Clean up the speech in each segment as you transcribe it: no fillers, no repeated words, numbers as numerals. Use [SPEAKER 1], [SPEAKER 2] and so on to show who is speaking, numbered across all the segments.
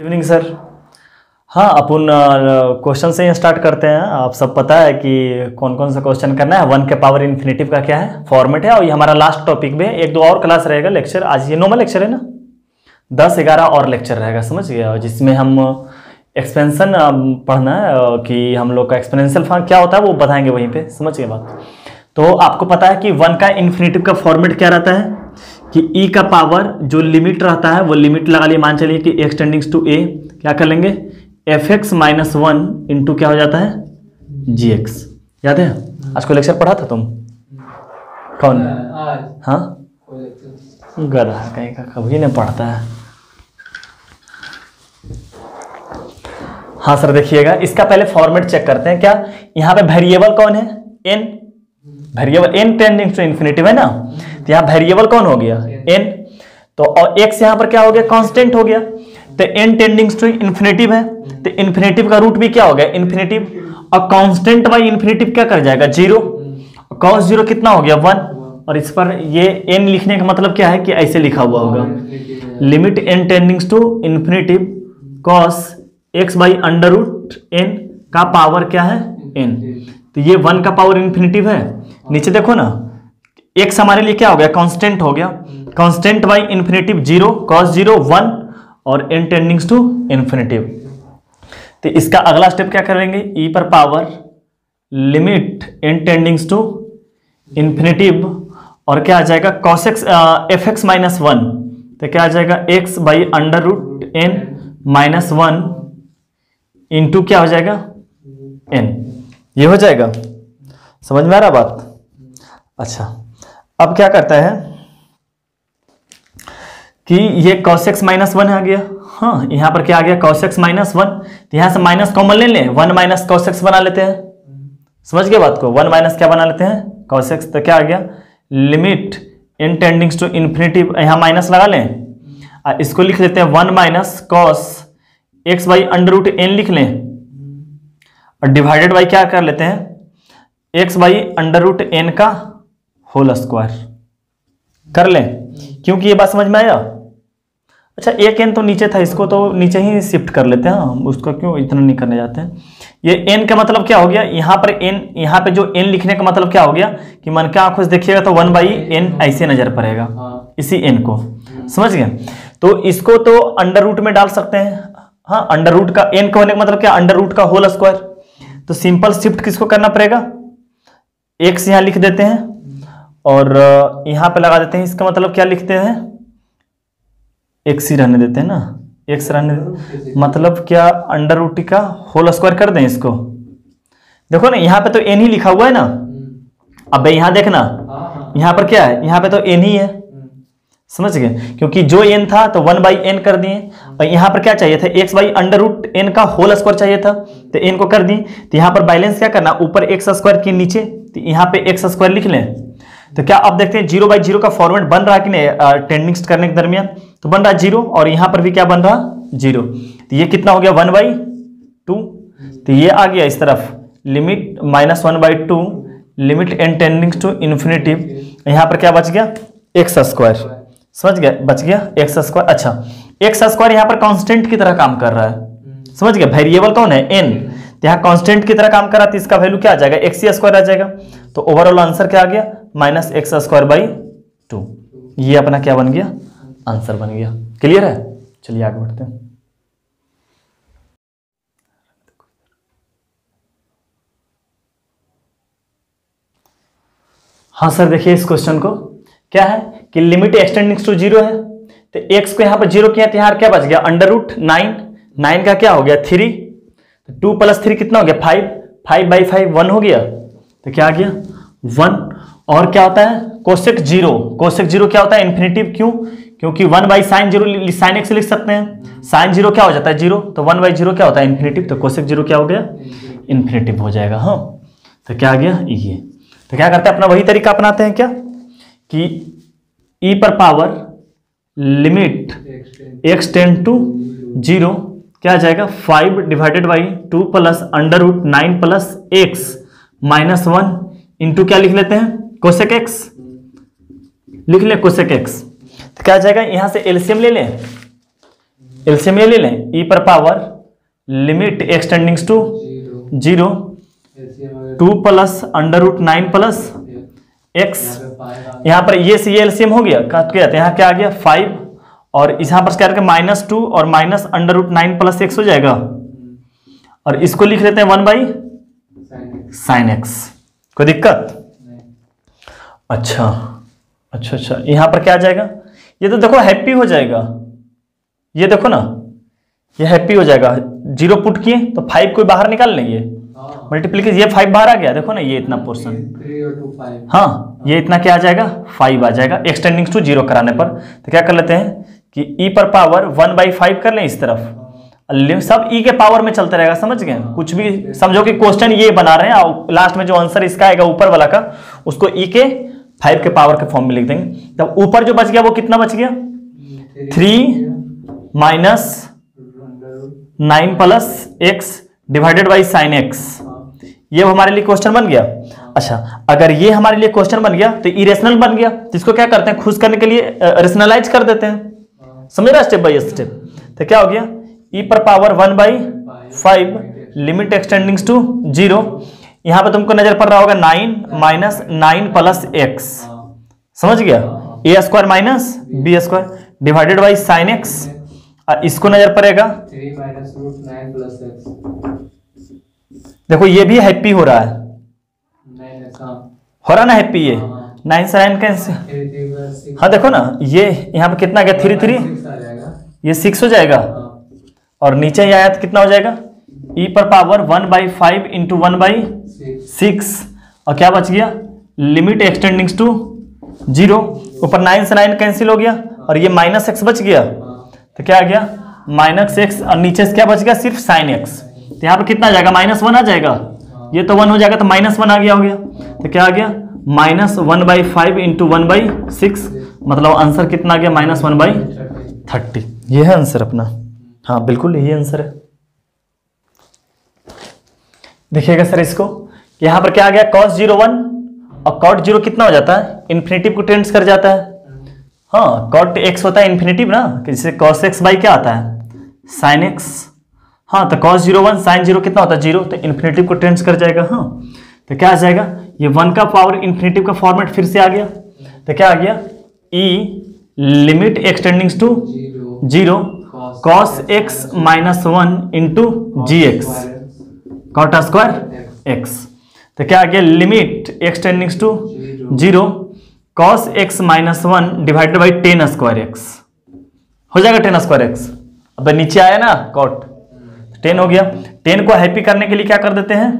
[SPEAKER 1] Evening sir. हाँ, अपन question से ही start करते हैं। आप सब पता है कि कौन कौन सा क्वेश्चन करना है। 1 के पावर इन्फिनेटिव का क्या है फॉर्मेट है, और ये हमारा लास्ट टॉपिक भी है। 1-2 और क्लास रहेगा, लेक्चर आज ये नॉर्मल लेक्चर है ना, 10-11 और लेक्चर रहेगा, समझ गया। जिसमें हम एक्सपेंशन पढ़ना है कि हम लोग का एक्सपोनेंशियल फंक्शन क्या होता है वो बताएंगे वहीं पे, समझ गए बात। तो आपको पता है कि 1 का इन्फिनेटिव का फॉर्मेट क्या रहता है कि e का पावर जो लिमिट रहता है वो लिमिट लगा लिए, मान चलिए कि x टेंडिंग्स टू a क्या कर लेंगे fx माइनस 1 इंटू क्या हो जाता है gx। याद है आज को लेक्चर पढ़ा था तुम? कौन? हाँ, गधा कहीं का कभी नहीं पढ़ता है। हाँ सर, देखिएगा इसका पहले फॉर्मेट चेक करते हैं। क्या यहाँ पे वेरिएबल कौन है? n। Variable n tending to infinitive है ना, तो यहाँ वेरिएबल कौन हो गया? n। तो और x यहाँ पर क्या हो गया? कांस्टेंट हो गया। तो n टेंडिंग्स टू इन्फिनिटिव है, तो इन्फिनिटिव का रूट भी क्या हो गया? इन्फिनिटिव। और कांस्टेंट बाई इन्फिनिटिव क्या कर जाएगा? 0। cos 0 कितना हो गया? 1। और इस पर ये n लिखने का मतलब क्या है कि ऐसे लिखा हुआ होगा, limit n टेंडिंग्स to infinitive cos x by under root n का पावर क्या है? n। तो ये 1 का पावर इन्फिनिटिव है। नीचे देखो ना, x हमारे लिए क्या हो गया? कांस्टेंट हो गया। कांस्टेंट बाई इन्फिनिटिव 0, cos 0 1 और n टेंडिंग्स टू इन्फिनिटिव। तो इसका अगला स्टेप क्या करेंगे? e पर power limit n टेंडिंग्स to infinitive और क्या आ जाएगा? cos x fx माइनस 1, तो क्या आ जाएगा? x by under root n minus 1 into क्या हो जाएगा? n। ये हो जाएगा, समझ में आ रहा बात? अच्छा, अब क्या करता है कि ये cos x माइनस 1 आ गया। हाँ, यहाँ पर क्या आ गया? cos x minus 1। तो यहाँ से माइनस कॉमन ले लें, 1 माइनस cos x बना लेते हैं। समझ गए बात को? 1 माइनस क्या बना लेते हैं? cos x। तो क्या आ गया? लिमिट n टेंडिंग्स टू इन्फिनिटिव, यहाँ माइनस लगा लें, इसको लिख लेते हैं 1 minus cos x by under root n लिख लें, और डिवाइडेड बाई क्या कर लेते हैं? x by under root n का होल स्क्वायर कर लें। क्योंकि ये बात समझ में आया? अच्छा, एक n तो नीचे था, इसको तो नीचे ही शिफ्ट कर लेते हैं, हम उसको क्यों इतना नहीं करने जाते हैं। ये n का मतलब क्या हो गया? यहाँ पर n, यहाँ पे जो n लिखने का मतलब क्या हो गया कि मन के आंखों से देखिएगा तो 1 बाई n ऐसे नजर पड़ेगा, इसी n को, समझ गए? तो इसको तो अंडर रूट में डाल सकते हैं। हाँ, अंडर रूट का n का होने का मतलब क्या? अंडर रूट का होल स्क्वायर। तो सिंपल शिफ्ट किसको करना पड़ेगा? x यहाँ लिख देते हैं और यहाँ पे लगा देते हैं। इसका मतलब क्या लिखते हैं? x ही रहने देते हैं ना, x रहने देते, मतलब क्या? अंडर रूट का होल स्क्वायर कर दें इसको। देखो ना, यहाँ पे तो n ही लिखा हुआ है ना। अब यहाँ देखना, यहाँ पर क्या है? यहाँ पे तो n ही है, समझ गए? क्योंकि जो n था तो 1 बाई n कर दिए, और यहाँ पर क्या चाहिए था? x by under root n का होल स्क्वायर चाहिए था, तो n को कर दिए। तो यहाँ पर बैलेंस क्या करना? ऊपर x स्क्वायर के नीचे, तो यहाँ पे x स्क्वायर लिख लें। तो क्या अब देखते हैं 0 बाई 0 का फॉर्मेट बन रहा है कि नहीं टेंडिंग्स करने के दरमियान? तो बन रहा है 0, और यहाँ पर भी क्या बन रहा? 0। तो ये कितना हो गया? 1 बाई 2। तो ये आ गया इस तरफ, limit minus 1 by 2 limit n टेंडिंग्स to infinitive. यहाँ पर क्या बच गया? x स्क्वायर, समझ गया? बच गया x स्क्वायर। अच्छा, x स्क्वायर यहाँ पर कांस्टेंट की तरह काम कर रहा है, समझ गया? वेरिएबल कौन है? n। तो यहाँ कांस्टेंट की तरह काम कर रहा है, तो इसका वैल्यू क्या आ जाएगा? x स्क्वायर आ जाएगा। तो ओवरऑल आंसर क्या आ गया? Minus x square by 2। ये अपना क्या बन गया? आंसर बन गया। क्लियर है? चलिए आगे बढ़ते हैं। हाँ सर, देखिए इस क्वेश्चन को क्या है कि लिमिट एक्सटेंडिंग्स टू 0 है, तो x को यहाँ पर 0 किया, तो यहाँ क्या बच गया? अंडर रूट 9, 9 का क्या हो गया? 3, 2 प्लस 3 कितना हो गया? 5, 5 बाई 5 1 हो गया, तो क्या आ गया? 1। और क्या होता है? कोसेक 0, कोसेक 0 क्या होता है? इन्फिनिटिव। क्यों? क्योंकि 1 बाई साइन 0 साइन एक्स लिख सकते हैं, साइन 0 क्या हो जाता है? 0, तो 1 बाई 0 क्या होता है? इन्फिनिटिव। तो कोसेक 0 क्या हो गया? इन्फिनिटिव हो जाएगा। हाँ, तो क्या आ गया? ये। तो क्या करते हैं? अपना वही तरीका अपनाते हैं क्या कि e पर power limit x tend to 0 क्या आ जाएगा? 5 divided by 2 plus under root 9 plus x minus 1 into क्या लिख लेते हैं? कोसेक x लिख ले, कोसेक x। तो क्या आ जाएगा? यहां से एलसीएम ले लें, एलसीएम ये ले लें, ई पर power limit एक्सटेंडिंग्स to 0 2 plus under root 9 plus x. यहाँ पर ये से ये एलसीएम हो गया, काट के यहाँ क्या आ गया 5, और यहाँ पर क्या -2 और minus under root 9 plus x हो जाएगा, और इसको लिख लेते हैं 1 बाई साइन एक्स। कोई दिक्कत? अच्छा अच्छा अच्छा, यहां पर क्या आ जाएगा, ये तो देखो हैप्पी हो जाएगा, ये देखो ना ये हैप्पी हो जाएगा, 0 पुट किए तो 5 को बाहर निकाल लेंगे, मल्टीप्लीकेशन ये 5 बाहर आ गया, देखो ना ये इतना पोर्शन, हाँ ये इतना क्या आ जाएगा 5 आ जाएगा एक्सटेंडिंग टू 0 कराने पर। तो क्या कर लेते हैं कि e पर पावर 1/5 कर लें इस तरफ, सब e के पावर में चलता रहेगा, समझ गए? कुछ भी समझो कि क्वेश्चन ये बना रहे हैं, और लास्ट में जो आंसर इसका आएगा ऊपर वाला का, उसको e के 5 के पावर के फॉर्म में लिख देंगे। तब ऊपर जो बच गया वो कितना बच गया 3 minus 9 plus x divided by sine x, ये हमारे लिए क्वेश्चन बन गया। अच्छा, अगर ये हमारे लिए क्वेश्चन बन गया तो इरेशनल बन गया, तो इसको क्या करते हैं खुश करने के लिए रेशनलाइज कर देते हैं, समझ रहा स्टेप बाय स्टेप। तो क्या हो गया e पर पावर 1/5 लिमिट एक्सटेंडिंग टू 0, यहां पर तुमको नजर पड़ रहा होगा 9 माइनस 9 प्लस एक्स, समझ गया, A square minus B square divided by sine x, और इसको नजर पड़ेगा
[SPEAKER 2] 3 माइनस रूट 9 प्लस एक्स।
[SPEAKER 1] देखो ये भी हैप्पी हो रहा है, हो रहा ना हैप्पी, ये 9 से 9 कैंसिल, हाँ देखो ना ये यहाँ पे कितना गया 3 3, ये 6 हो जाएगा, और नीचे ये आया तो कितना हो जाएगा e पर पावर 1/5 इंटू 1/6, और क्या बच गया लिमिट एक्सटेंडिंग टू 0, ऊपर 9 से 9 कैंसिल हो गया, और ये माइनस एक्स बच गया, तो क्या आ गया माइनस एक्स, और नीचे से क्या बच गया सिर्फ साइन एक्स, तो यहाँ पे कितना आ जाएगा -1 आ जाएगा, ये तो 1 हो जाएगा तो -1 आ गया हो गया, तो क्या आ गया -1/5 इंटू 1/6, मतलब आंसर कितना आ गया -1/30। ये है आंसर अपना, हाँ बिल्कुल यही आंसर है। देखिएगा सर इसको, यहां पर क्या आ गया cos 0 1, और cot 0 कितना हो जाता है इन्फिनेटिव को टेंड्स कर जाता है, हाँ cot x होता है इन्फिनेटिव ना, जिससे cos x बाई क्या आता है sin x, हाँ तो cos 0 1 sin 0 कितना होता है 0, तो इन्फिनेटिव को टेंड्स कर जाएगा, हाँ तो क्या आ जाएगा ये 1 का पावर इन्फिनेटिव का फॉर्मेट फिर से आ गया, तो क्या आ गया e limit extending to 0 cos x minus 1 into जी एक्स कॉट स्क्वायर x, तो क्या आ गया limit extending to 0 cos x minus 1 divided by 10 square x, हो जाएगा 10 स्क्वायर x, अब नीचे आया ना cot 10 हो गया। 10 को हैप्पी करने के लिए क्या कर देते हैं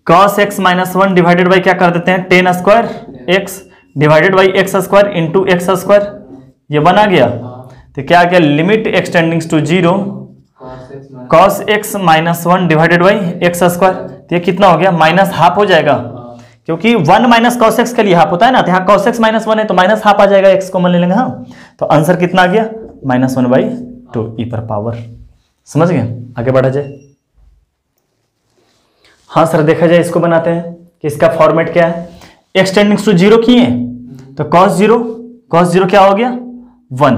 [SPEAKER 1] cos x minus 1 divided by क्या कर देते हैं 10 square x divided by x square into x square, ये बना गया, तो क्या आ गया limit extending to 0 cos x minus 1 divided by x square, तो ये कितना हो गया -12 हो जाएगा, क्योंकि 1 माइनस cos x के लिए हाफ होता है ना, तो यहाँ cos x -1 है तो -12 आ जाएगा, x कॉमन ले लेंगे, हाँ तो आंसर कितना आ गया -1/2 e पर पावर, समझ गए? आगे बढ़ा जाए। हाँ सर देखा जाए इसको बनाते हैं कि इसका फॉर्मेट क्या है, एक्सटेंडिंग टू 0 किए तो cos 0 क्या हो गया 1,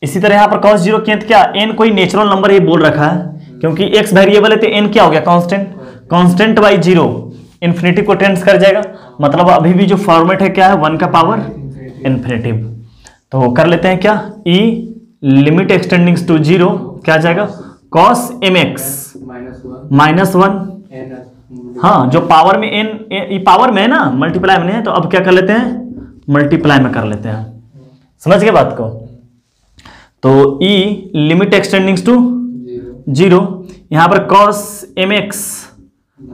[SPEAKER 1] इसी तरह यहाँ पर cos 0 किए तो क्या n कोई नेचुरल नंबर ही बोल रखा है, क्योंकि x वेरिएबल है तो n क्या हो गया कांस्टेंट बाई 0, इन्फिनिटिव को टेंड्स कर जाएगा, मतलब अभी भी जो फॉर्मेट है क्या है 1 का पावर इन्फिनिटिव। तो कर लेते हैं क्या e लिमिट एक्सटेंडिंग टू 0 क्या आ जाएगा cos mx माइनस 1, हाँ जो पावर में n पावर में है ना मल्टीप्लाई में है, तो अब क्या कर लेते हैं मल्टीप्लाई में कर लेते हैं, समझ गए बात को। तो e लिमिट एक्सटेंडिंग टू 0, यहां पर cos mx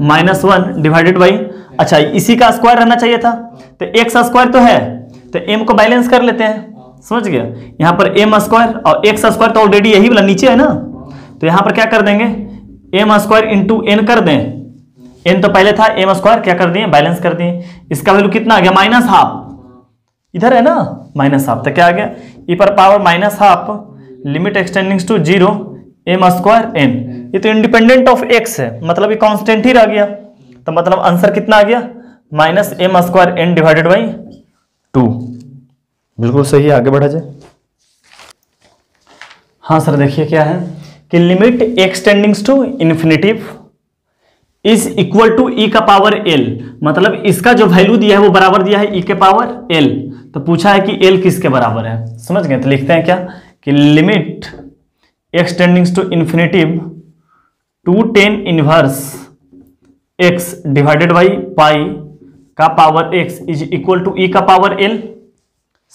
[SPEAKER 1] minus 1 divided by, अच्छा इसी का स्क्वायर रहना चाहिए था, तो x स्क्वायर तो है तो m को बैलेंस कर लेते हैं, समझ गया, यहां पर m स्क्वायर और x स्क्वायर तो ऑलरेडी यही वाला नीचे है ना, तो यहां पर क्या कर देंगे m स्क्वायर इंटू n कर दें, n तो पहले था m स्क्वायर क्या कर दिए बैलेंस कर दिए, इसका वैल्यू कितना आ गया -12, इधर है ना -12, तो क्या आ गया e पर power -12 limit extending to 0 m square n, ये तो इंडिपेंडेंट ऑफ x है, मतलब ये कांस्टेंट ही रह गया, तो मतलब आंसर कितना आ गया -m square n divided by 2, बिल्कुल सही है। आगे बढ़ा जाए। हाँ सर देखिए क्या है कि limit x टेंडिंग्स to infinitive is equal to ई का पावर एल, मतलब इसका जो वैल्यू दिया है वो बराबर दिया है ई के पावर एल। तो पूछा है कि एल किसके बराबर है, समझ गए। तो लिखते हैं क्या कि limit x टेंडिंग्स to infinitive to tan inverse x divided by pi का power x is equal to ई का पावर एल,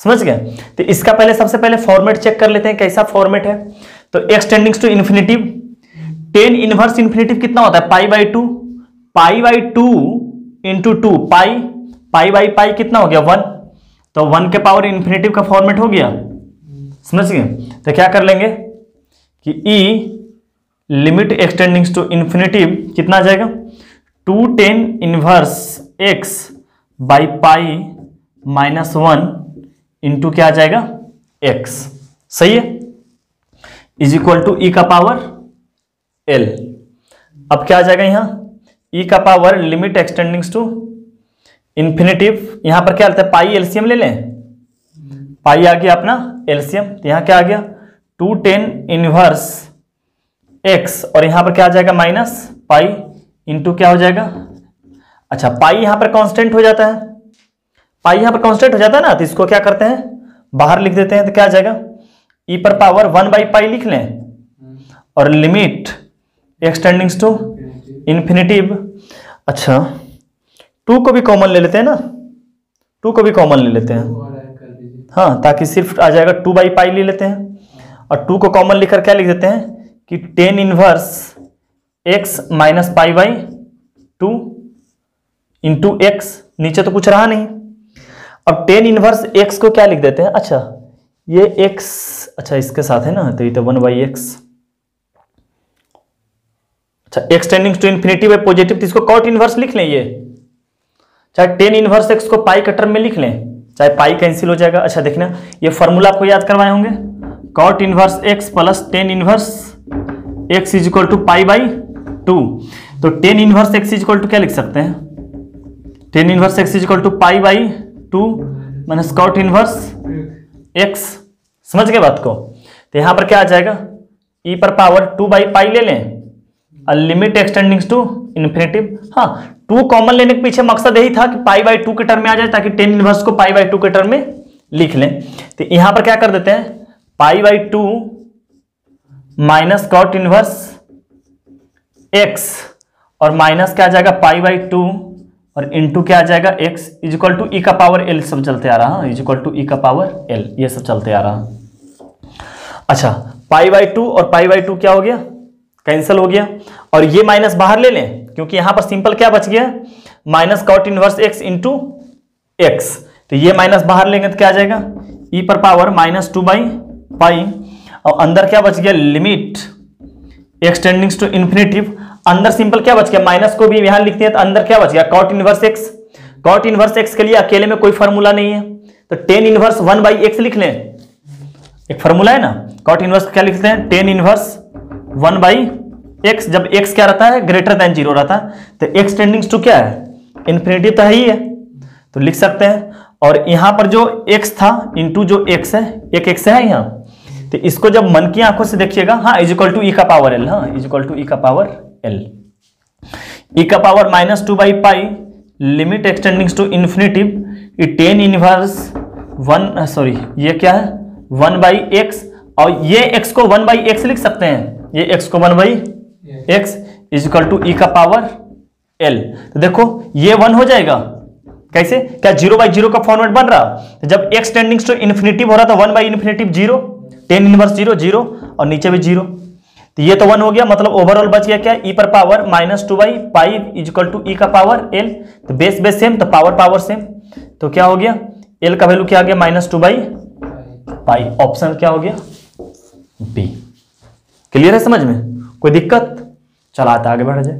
[SPEAKER 1] समझ गए। तो इसका पहले सबसे पहले फॉर्मेट चेक कर लेते हैं कैसा फॉर्मेट है। तो x टेंडिंग्स to infinitive tan inverse infinitive कितना होता है pi by two into two, pi by pi कितना हो गया 1, तो 1 के पावर इन्फिनिटिव का फॉर्मेट हो गया, समझ गए। तो क्या कर लेंगे कि ई लिमिट एक्स टेंडिंग्स टू इन्फिनिटिव कितना आ जाएगा 2 ten inverse x by pi minus 1 into क्या आ जाएगा x, सही है, इज इक्वल टू ई का पावर l। अब क्या आ जाएगा यहां e का पावर लिमिट एक्सटेंडिंग्स टू इन्फिनिटिव, यहां पर क्या लेते हैं पाई एलसीएम ले लें, पाई आ गया अपना एलसीएम, तो यहां क्या आ गया 2 टेन इनवर्स x और यहां पर क्या आ जाएगा माइनस पाई इंटू क्या हो जाएगा, अच्छा पाई यहां पर कांस्टेंट हो जाता है, पाई यहां पर कांस्टेंट हो जाता है ना, तो इसको क्या करते हैं बाहर लिख देते हैं, तो क्या आ जाएगा e पर पावर 1 बाई पाई लिख लें और लिमिट एक्सटेंडिंग्स टू इन्फिनिटिव, अच्छा 2 को भी कॉमन ले लेते हैं ना, 2 को भी कॉमन ले लेते हैं, हाँ ताकि सिर्फ आ जाएगा 2 बाई पाई ले लेते हैं और 2 को कॉमन लेकर क्या लिख देते हैं कि ten inverse x minus pi by 2 into x, नीचे तो कुछ रहा नहीं। अब टेन इनवर्स x को क्या लिख देते हैं, अच्छा ये x, अच्छा इसके साथ है ना, तो ये तो 1 बाई एक्स, अच्छा x टेंडिंग्स टू इन्फिनिटी है पॉजिटिव, तो इसको कॉट इनवर्स लिख लें, ये चाहे टेन इनवर्स x को पाई का टर्म में लिख लें, चाहे पाई कैंसिल हो जाएगा। अच्छा देखना ये फॉर्मूला आपको याद करवाए होंगे, cot inverse x plus tan inverse x is equal to pi by 2, तो tan inverse x is equal to क्या लिख सकते हैं, tan inverse x is equal to pi by 2 minus cot inverse x, समझ गए बात को। तो यहां पर क्या आ जाएगा e पर पावर 2 बाई पाई ले लें और लिमिट एक्सटेंडिंग्स टू इन्फिनिटिव, हाँ 2 कॉमन लेने के पीछे मकसद यही था कि पाई बाई 2 के टर्म में आ जाए ताकि टेन इनवर्स को पाई बाई 2 के टर्म में लिख लें। तो यहां पर क्या कर देते हैं pi by 2 minus cot inverse x और माइनस क्या आ जाएगा पाई बाई 2 और इंटू क्या आ जाएगा x इज इक्वल टू ई का पावर l, सब चलते आ रहा है, इज इक्वल टू ई का पावर l, ये सब चलते आ रहा। अच्छा पाई बाई 2 और पाई बाई 2 क्या हो गया कैंसिल हो गया और ये माइनस बाहर ले लें क्योंकि यहां पर सिंपल क्या बच गया minus cot inverse x into x, तो ये माइनस बाहर लेंगे तो क्या आ जाएगा e पर पावर माइनस 2 बाई पाई और अंदर क्या बच गया लिमिट एक्सटेंडिंग्स टू इन्फिनिटिव, अंदर सिंपल क्या बच गया माइनस को भी यहां लिखते हैं तो अंदर क्या बच गया cot inverse x, cot inverse x के लिए अकेले में कोई फार्मूला नहीं है तो टेन इनवर्स 1 बाई एक्स लिख लें, एक फार्मूला है ना कॉट इनवर्स क्या लिखते हैं टेन इनवर्स 1 बाई एक्स, जब x क्या रहता है ग्रेटर देन 0 रहता है तो x टेंडिंग्स टू क्या है इन्फिनिटी तो है ही है, तो लिख सकते हैं। और यहां पर जो x था इंटू जो x है, एक x है यहां, तो इसको जब मन की आंखों से देखिएगा, हाँ इज इक्वल टू ई का पावर l, हाँ इज इक्वल टू ई का पावर l, ई का power minus 2 by pi limit एक्सटेंडिंग्स to infinitive tan inverse 1, sorry ये क्या है 1 बाई एक्स और ये x को 1 बाई एक्स लिख सकते हैं, ये x को 1 by x is equal to ई का पावर l। तो देखो ये 1 हो जाएगा कैसे, क्या 0 बाई 0 का फॉर्मेट बन रहा, तो जब x टेंडिंग्स टू इन्फिनिटिव हो रहा था 1 बाई इन्फिनिटिव 0, टेन इनवर्स 0 0 और नीचे भी 0, तो ये तो 1 हो गया, मतलब ओवरऑल बच गया क्या e पर power minus 2 by pi is equal to ई का पावर l, तो बेस बेस सेम तो पावर पावर सेम, तो क्या हो गया l का वैल्यू क्या आ गया माइनस 2 बाई पाई, ऑप्शन क्या हो गया बी। क्लियर है समझ में, कोई दिक्कत, चलाता आगे बढ़ा जाए।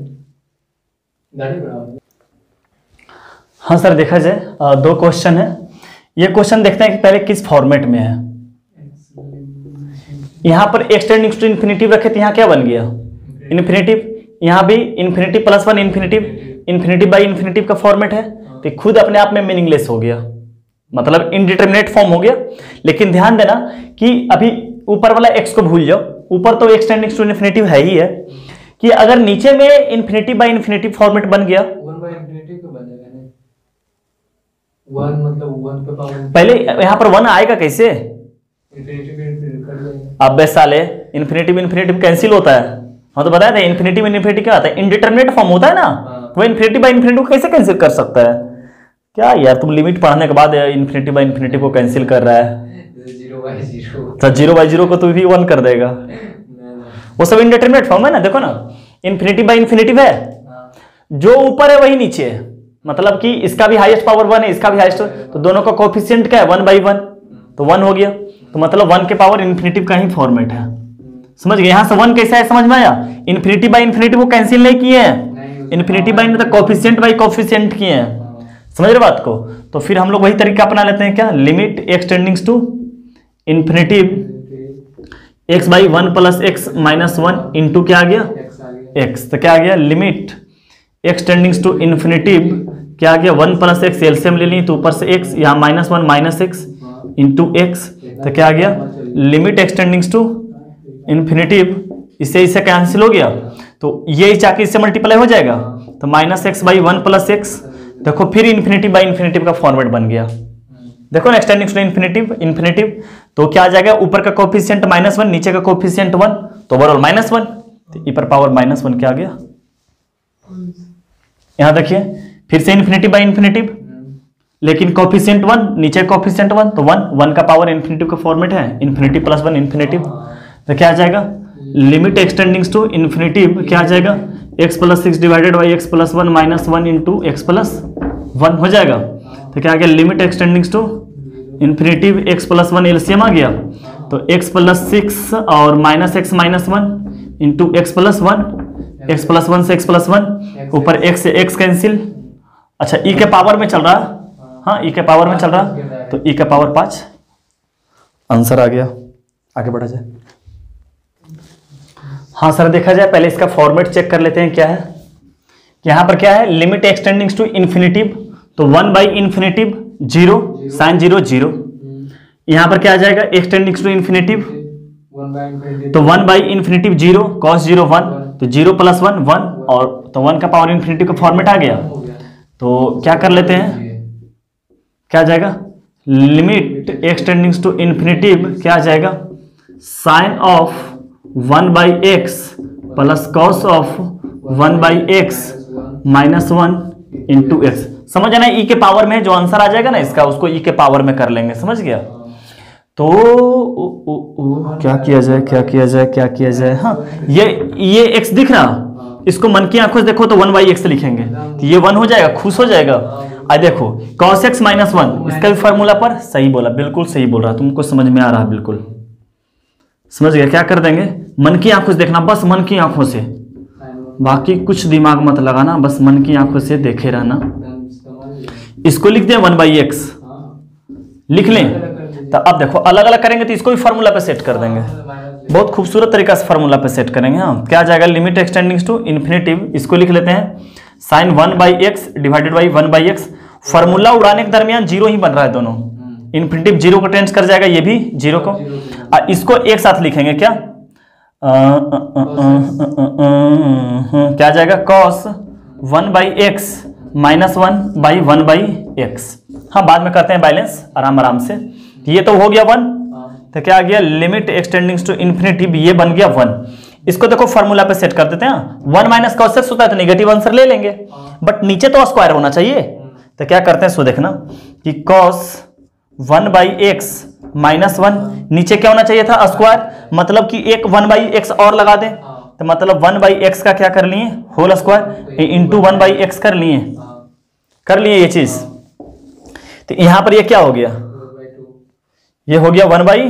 [SPEAKER 1] हाँ सर देखा जाए 2 क्वेश्चन है, ये क्वेश्चन देखते हैं कि पहले किस फॉर्मेट में है। यहां पर एक्सटेंडिंग्स टू इन्फिनिटिव रखे तो यहां क्या बन गया इन्फिनिटिव, यहां भी infinity plus 1 infinitive, infinitive by infinitive का फॉर्मेट है, तो खुद अपने आप में मीनिंगलेस हो गया, मतलब इनडिटरमिनेट फॉर्म हो गया। लेकिन ध्यान देना कि अभी ऊपर वाला x को भूल जाओ, ऊपर तो x टेंडिंग्स टू इन्फिनिटिव है ही है, कि अगर नीचे में इन्फिनिटी बाय इन्फिनिटी फॉर्मेट बन गया,
[SPEAKER 2] 1 बाय इन्फिनिटी क्यों बन जाएगा नहीं? 1 मतलब 1 पे पावर
[SPEAKER 1] पहले यहाँ पर 1 आएगा कैसे?
[SPEAKER 2] इन्फिनिटी पे इन्फिनिटी कर देंगे।
[SPEAKER 1] अब साले इन्फिनिटी कैंसिल होता है, हाँ तो बताया था इन्फिनिटी क्या होता है, इनडिटरमिनेट फॉर्म होता है ना, वो इन्फिनिटी बाय इन्फिनिटी को कैसे कैंसिल कर सकता है? क्या यार तुम लिमिट पढ़ने के बाद इन्फिनिटी बाय इन्फिनिटी को कैंसिल कर रहा है।
[SPEAKER 2] 0 बाय 0
[SPEAKER 1] तो 0 बाय 0 को तो भी 1 कर देगा, वो सब इनडिटरमिनेट फॉर्म है ना। देखो ना इन्फिनिटी बाय इन्फिनिटी है, जो ऊपर है वही नीचे है, मतलब कि इसका भी हाईएस्ट पावर 1 है, इसका भी हाईएस्ट, तो दोनों का कोएफिशिएंट क्या है 1/1, तो 1 हो गया, तो मतलब 1 के पावर इन्फिनिटी का ही फॉर्मेट है। समझ गए? यहां से 1 कैसा है समझ में आया? इन्फिनिटी बाय इन्फिनिटी को कैंसिल नहीं किए हैं, इन्फिनिटी बाय मतलब कोएफिशिएंट बाय कोएफिशिएंट किए हैं। समझ रहे बात को? तो फिर हम लोग वही तरीका अपना लेते हैं, क्या, limit x टेंडिंग्स to infinity x by 1 plus x minus 1 into क्या आ गया x, तो क्या आ गया limit x tending to infinity क्या आ गया 1 प्लस एक्स, एलसीएम ले ली तो ऊपर से x, यहाँ -1 माइनस एक्स इंटू एक्स, तो क्या आ गया limit x tending to infinity, इससे कैंसिल हो गया, तो ये चाके इससे मल्टीप्लाई हो जाएगा, तो -x/1 प्लस एक्स, देखो फिर इन्फिनिटी बाई इन्फिनिटी का फॉर्मेट बन गया। देखो नेक्स्ट टेंडिंग्स टू इन्फिनिटी, तो क्या आ जाएगा, ऊपर का कोएफिशिएंट -1, नीचे का कोएफिशिएंट 1, तो ओवरऑल -1, तो e पर पावर -1 क्या आ गया। यहां देखिए फिर से इन्फिनिटी बाई इन्फिनिटी, लेकिन कोएफिशिएंट 1, नीचे कोएफिशिएंट 1, तो 1 का पावर इन्फिनिटी का फॉर्मेट है इन्फिनिटी प्लस 1 इन्फिनिटी, तो क्या आ जाएगा limit x tending to infinity क्या आ जाएगा x plus 6 divided by x plus 1 minus 1 into x plus 1 हो जाएगा, तो क्या आ गया limit x tending to infinity x plus 1 LCM आ गया, तो x प्लस 6 और minus x minus 1 into x plus 1, x plus 1 से x प्लस 1, ऊपर x से x कैंसिल, अच्छा e के पावर में चल रहा, हाँ e के पावर में चल रहा, तो e के पावर 5 आंसर आ गया। आगे बढ़ा जाए। हाँ सर देखा जाए, पहले इसका फॉर्मेट चेक कर लेते हैं क्या है। यहां पर क्या है लिमिट एक्स टेंडिंग्स टू इन्फिनिटी, तो 1 बाई इन्फिनिटी 0 साइन 0 0, यहां पर क्या आ जाएगा एक्स टेंडिंग्स टू इन्फिनिटी, तो 1 बाई इन्फिनिटी 0 कॉस 0 1, तो 0 प्लस 1 1, और तो 1 का पावर इन्फिनिटी का फॉर्मेट आ गया, तो क्या कर लेते हैं, क्या आ जाएगा लिमिट एक्स टेंडिंग्स टू इन्फिनिटी क्या आ जाएगा sine of 1 by x plus cos of 1 by x minus 1 into x. समझ ना ई के पावर में जो आंसर आ जाएगा ना इसका, उसको ई के पावर में कर लेंगे, समझ गया। तो क्या किया जाए, हाँ ये एक्स दिख रहा, इसको मन की आंखों से देखो तो 1 बाई एक्स लिखेंगे, तो ये 1 हो जाएगा, खुश हो जाएगा। आ देखो cos x माइनस 1, इसका भी फॉर्मूला पर सही बोला, बिल्कुल सही बोल रहा, तुमको समझ में आ रहा, बिल्कुल समझ गया। क्या कर देंगे, मन की आंखों से देखना, बस मन की आंखों से, बाकी कुछ दिमाग मत लगाना, बस मन की आंखों से देखे रहना। इसको लिख दें 1 बाई एक्स, लिख लें, तो अब देखो अलग अलग करेंगे तो इसको भी फार्मूला पे सेट कर देंगे, बहुत खूबसूरत तरीका से फार्मूला पे सेट करेंगे। हाँ क्या आ जाएगा लिमिट एक्स टेंडिंग्स टू इन्फिनिटी, इसको लिख लेते हैं sine 1 by x divided by 1 by x, formula उड़ाने के दरमियान 0 ही बन रहा है दोनों, इन्फिनिटी 0 को टेंस कर जाएगा, ये भी 0 को, इसको एक साथ लिखेंगे क्या, क्या आ जाएगा cos 1 by x minus 1 by 1 by x. हाँ बाद में करते हैं बैलेंस आराम आराम से, ये तो हो गया 1, तो क्या आ गया लिमिट एक्स टेंडिंग्स टू इन्फिनिटी, ये बन गया 1। इसको देखो फार्मूला पे सेट कर देते हैं, 1 माइनस cos x होता है तो नेगेटिव आंसर ले लेंगे, बट नीचे तो स्क्वायर होना चाहिए, तो क्या करते हैं सो देखना कि cos 1 बाई एक्स माइनस 1, नीचे क्या होना चाहिए था स्क्वायर, मतलब कि एक 1 बाई एक्स और लगा दें, तो मतलब 1 बाई एक्स का क्या कर लिए whole square into 1 by x कर लिए ये चीज, तो यहां पर ये क्या हो गया, ये हो गया 1 बाई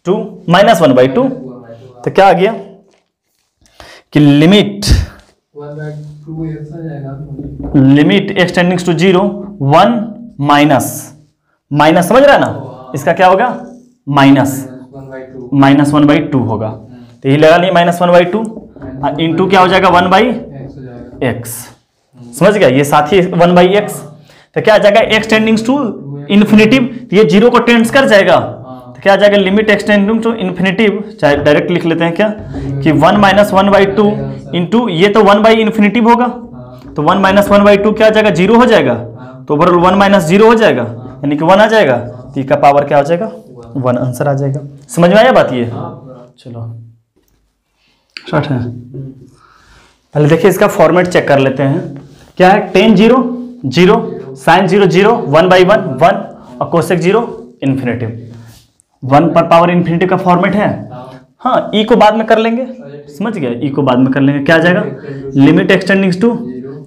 [SPEAKER 1] 2 माइनस 1 बाई 2, तो क्या आ गया कि लिमिट एक्स टेंडिंग्स टू 0 1 माइनस समझ रहा है ना, इसका क्या होगा माइनस 1 बाई 2 होगा, तो ये लगा लिए -1 बाई 2 इंटू क्या हो जाएगा 1 बाई एक्स, समझ गया, ये साथ ही 1 बाई एक्स, तो क्या आ जाएगा एक्स टेंडिंग्स टू इन्फिनिटी, ये 0 को टेंस कर जाएगा, तो क्या आ जाएगा लिमिट एक्सटेंडिंग टू इन्फिनिटिव, चाहे डायरेक्ट लिख लेते हैं क्या कि 1 - 1/2 इंटू ये तो 1/∞ होगा, तो 1 - 1/2 क्या आ जाएगा 0 हो जाएगा, तो ओवरऑल 1 - 0 हो जाएगा यानी कि 1 आ जाएगा, तो का पावर क्या हो जाएगा 1 आंसर आ जाएगा। समझ में आया बात ये? चलो स्टार्ट है। पहले देखिए इसका फॉर्मेट चेक कर लेते हैं। क्या है tan 0 0 sin 0 0 1/1 1 और cosec 0 इन्फिनिटिव 1 पर पावर इन्फिनिटिव का फॉर्मेट है। हाँ ई को बाद में कर लेंगे, समझ गया, ई को बाद में कर लेंगे। क्या आ जाएगा लिमिट एक्सटेंडिंग टू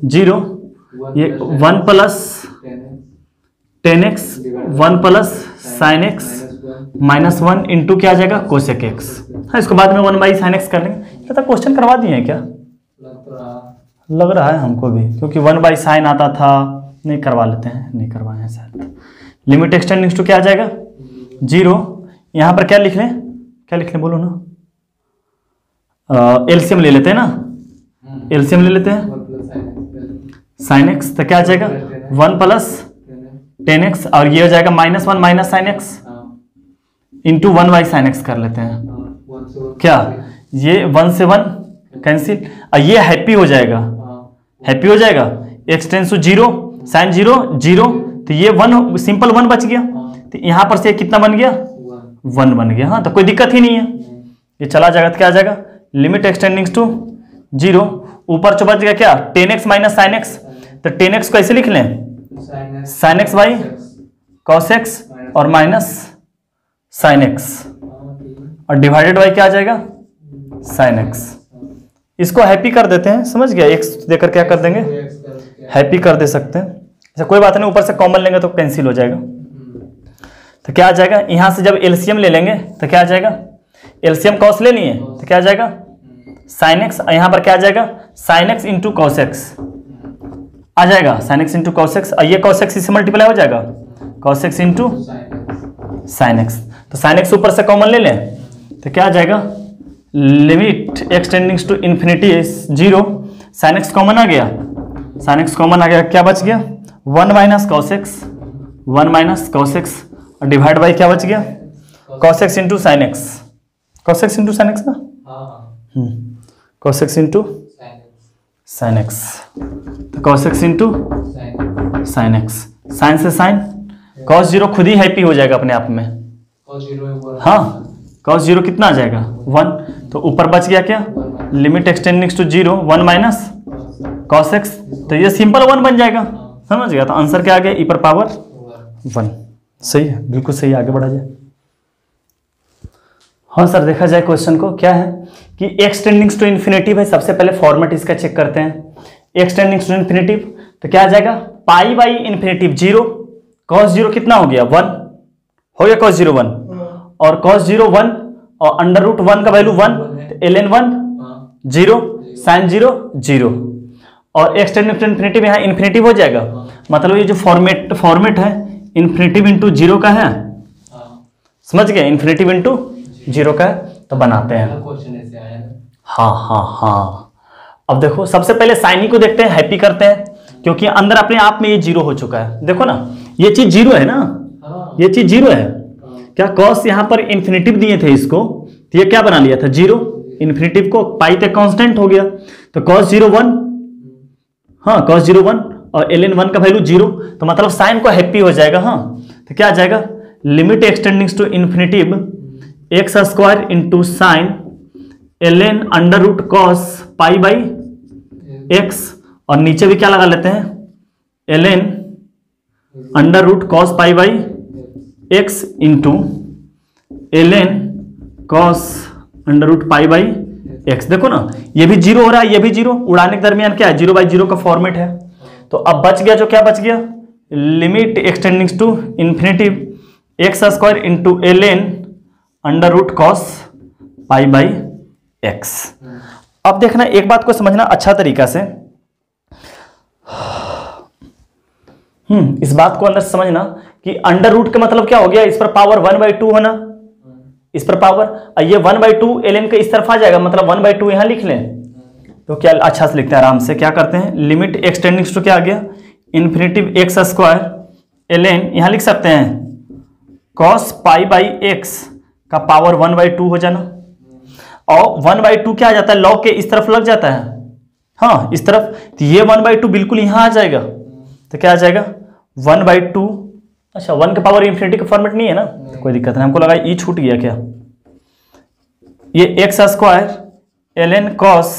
[SPEAKER 1] 0 ये 1 plus tan x 1 plus sin x -1 into क्या आ जाएगा कोसेक एक्स। हाँ इसको बाद में 1/sin x कर लेंगे। तो क्वेश्चन करवा दिए हैं क्या? लग रहा है हमको भी, क्योंकि 1/sin आता था, नहीं करवा लेते हैं, नहीं करवाए हैं शायद। लिमिट एक्सटेंडिंग टू क्या आ जाएगा 0, यहाँ पर क्या लिख लें, क्या लिख लें बोलो ना, एलसीएम ले लेते हैं ना, एलसीएम ले लेते हैं sin x, तो क्या आ जाएगा 1 प्लस tan x और ये हो जाएगा -1 - sin x into 1/sin x कर लेते हैं। क्या ये 1 से 1 कैंसिल और ये हैप्पी हो जाएगा, हैप्पी हो जाएगा x टेंस टू 0 sin 0 0, तो ये 1 सिंपल 1 बच गया, तो यहाँ पर से कितना बन गया 1 बन गया। हाँ तो कोई दिक्कत ही नहीं है, ये चला जाएगा तो क्या आ जाएगा लिमिट एक्सटेंडिंग टू 0, ऊपर जो बच गया क्या tan x - sin x, तो tan x को ऐसे लिख लें sin x by cos x और माइनस sin x और डिवाइडेड बाई क्या आ जाएगा sin x। इसको हैप्पी कर देते हैं, समझ गया, x देकर क्या कर देंगे हैप्पी कर दे सकते हैं। अच्छा कोई बात नहीं, ऊपर से कॉमन लेंगे तो कैंसिल हो जाएगा, तो क्या आ जाएगा यहां से जब एलसीएम ले लेंगे तो क्या आ जाएगा एलसीएम कॉस ले लिए तो क्या आ जाएगा sin x, यहाँ पर क्या आ जाएगा sin x into cos x आ जाएगा, sin x into cos x और ये cos x इससे मल्टीप्लाई हो जाएगा cos x into sin x, तो sin x ऊपर से कॉमन ले लें तो क्या आ जाएगा limit extending to infinity 0, sin x common आ गया, sin x कॉमन आ गया, क्या बच गया 1 - cos x 1 - cos x और डिवाइड बाई क्या बच गया cos x into sin x, cos x into sin x ना, cos x into sin x, तो cos x into sin x, sin से sin cos 0 खुद ही हैप्पी हो जाएगा अपने आप में, हाँ cos 0 कितना आ जाएगा 1, तो ऊपर बच गया क्या limit extending to 0 1 minus cos x, तो ये सिंपल 1 बन जाएगा, समझ गया। तो आंसर क्या आ गया e पर पावर 1, सही है, बिल्कुल सही, आगे बढ़ा जाए। हाँ सर देखा जाए क्वेश्चन को, क्या है कि एक्सटेंडिंग टू इन्फिनिटिव है, सबसे पहले फॉर्मेट इसका चेक करते हैं। एक्सटेंडिंग टू इन्फिनिटिव तो क्या आ जाएगा पाई बाई इन्फिनिटिव 0, cos 0 कितना हो गया 1 हो गया cos 0 1 और cos 0 1 और अंडर रूट 1 का वैल्यू 1 तो ln 1 0 sin 0 0 और एक्सटेंडिंग टू इन्फिनिटिव यहाँ इन्फिनिटिव हो जाएगा, मतलब ये जो फॉर्मेट है इन्फिनिटिव इंटू 0 का है, समझ गए, इन्फिनिटिव इंटू 0 का है, तो बनाते हैं। हाँ अब देखो सबसे पहले साइन को देखते हैं, हैप्पी करते हैं, क्योंकि अंदर अपने आप में ये 0 हो चुका है, देखो ना ये चीज 0 है ना, ये चीज 0 है, क्या cos यहाँ पर इन्फिनिटिव दिए थे इसको, तो ये क्या बना लिया था 0, इन्फिनिटिव को पाई तक कांस्टेंट हो गया, तो cos 0 1, हाँ cos 0 1 और ln 1 का वैल्यू 0, तो मतलब साइन को हैप्पी हो जाएगा। हाँ तो क्या आ जाएगा limit extending to infinitive x square into sine ln under root cos pi by x और नीचे भी क्या लगा लेते हैं ln under root cos pi by x into ln cos under root pi by x. देखो ना ये भी 0 हो रहा है, ये भी 0, उड़ाने के दरमियान क्या है 0/0 का फॉर्मेट है। तो अब बच गया जो क्या बच गया limit extending to infinitive x square into ln under root cos pi by x. अब देखना एक बात को समझना अच्छा तरीका से, इस बात को अंदर समझना कि अंडर रूट का मतलब क्या हो गया, इस पर पावर 1/2 होना, इस पर पावर ये 1/2 ln के इस तरफ आ जाएगा, मतलब 1/2 यहां लिख लें तो क्या अच्छा से लिखते हैं आराम से। क्या करते हैं लिमिट एक्सटेंडिंग टू क्या आ गया इन्फिनिटिव एक्स स्क्वायर ln यहां लिख सकते हैं कॉस पाई बाई एक्स का पावर 1/2 हो जाना, और 1/2 क्या आ जाता है, लॉग के इस तरफ लग जाता है, हाँ इस तरफ, तो ये 1/2 बिल्कुल यहां आ जाएगा, तो क्या आ जाएगा 1/2। अच्छा 1 के पावर इंफिनिटी का फॉर्मेट नहीं है ना, तो कोई दिक्कत नहीं, हमको लगा ई छूट गया क्या, ये x square ln cos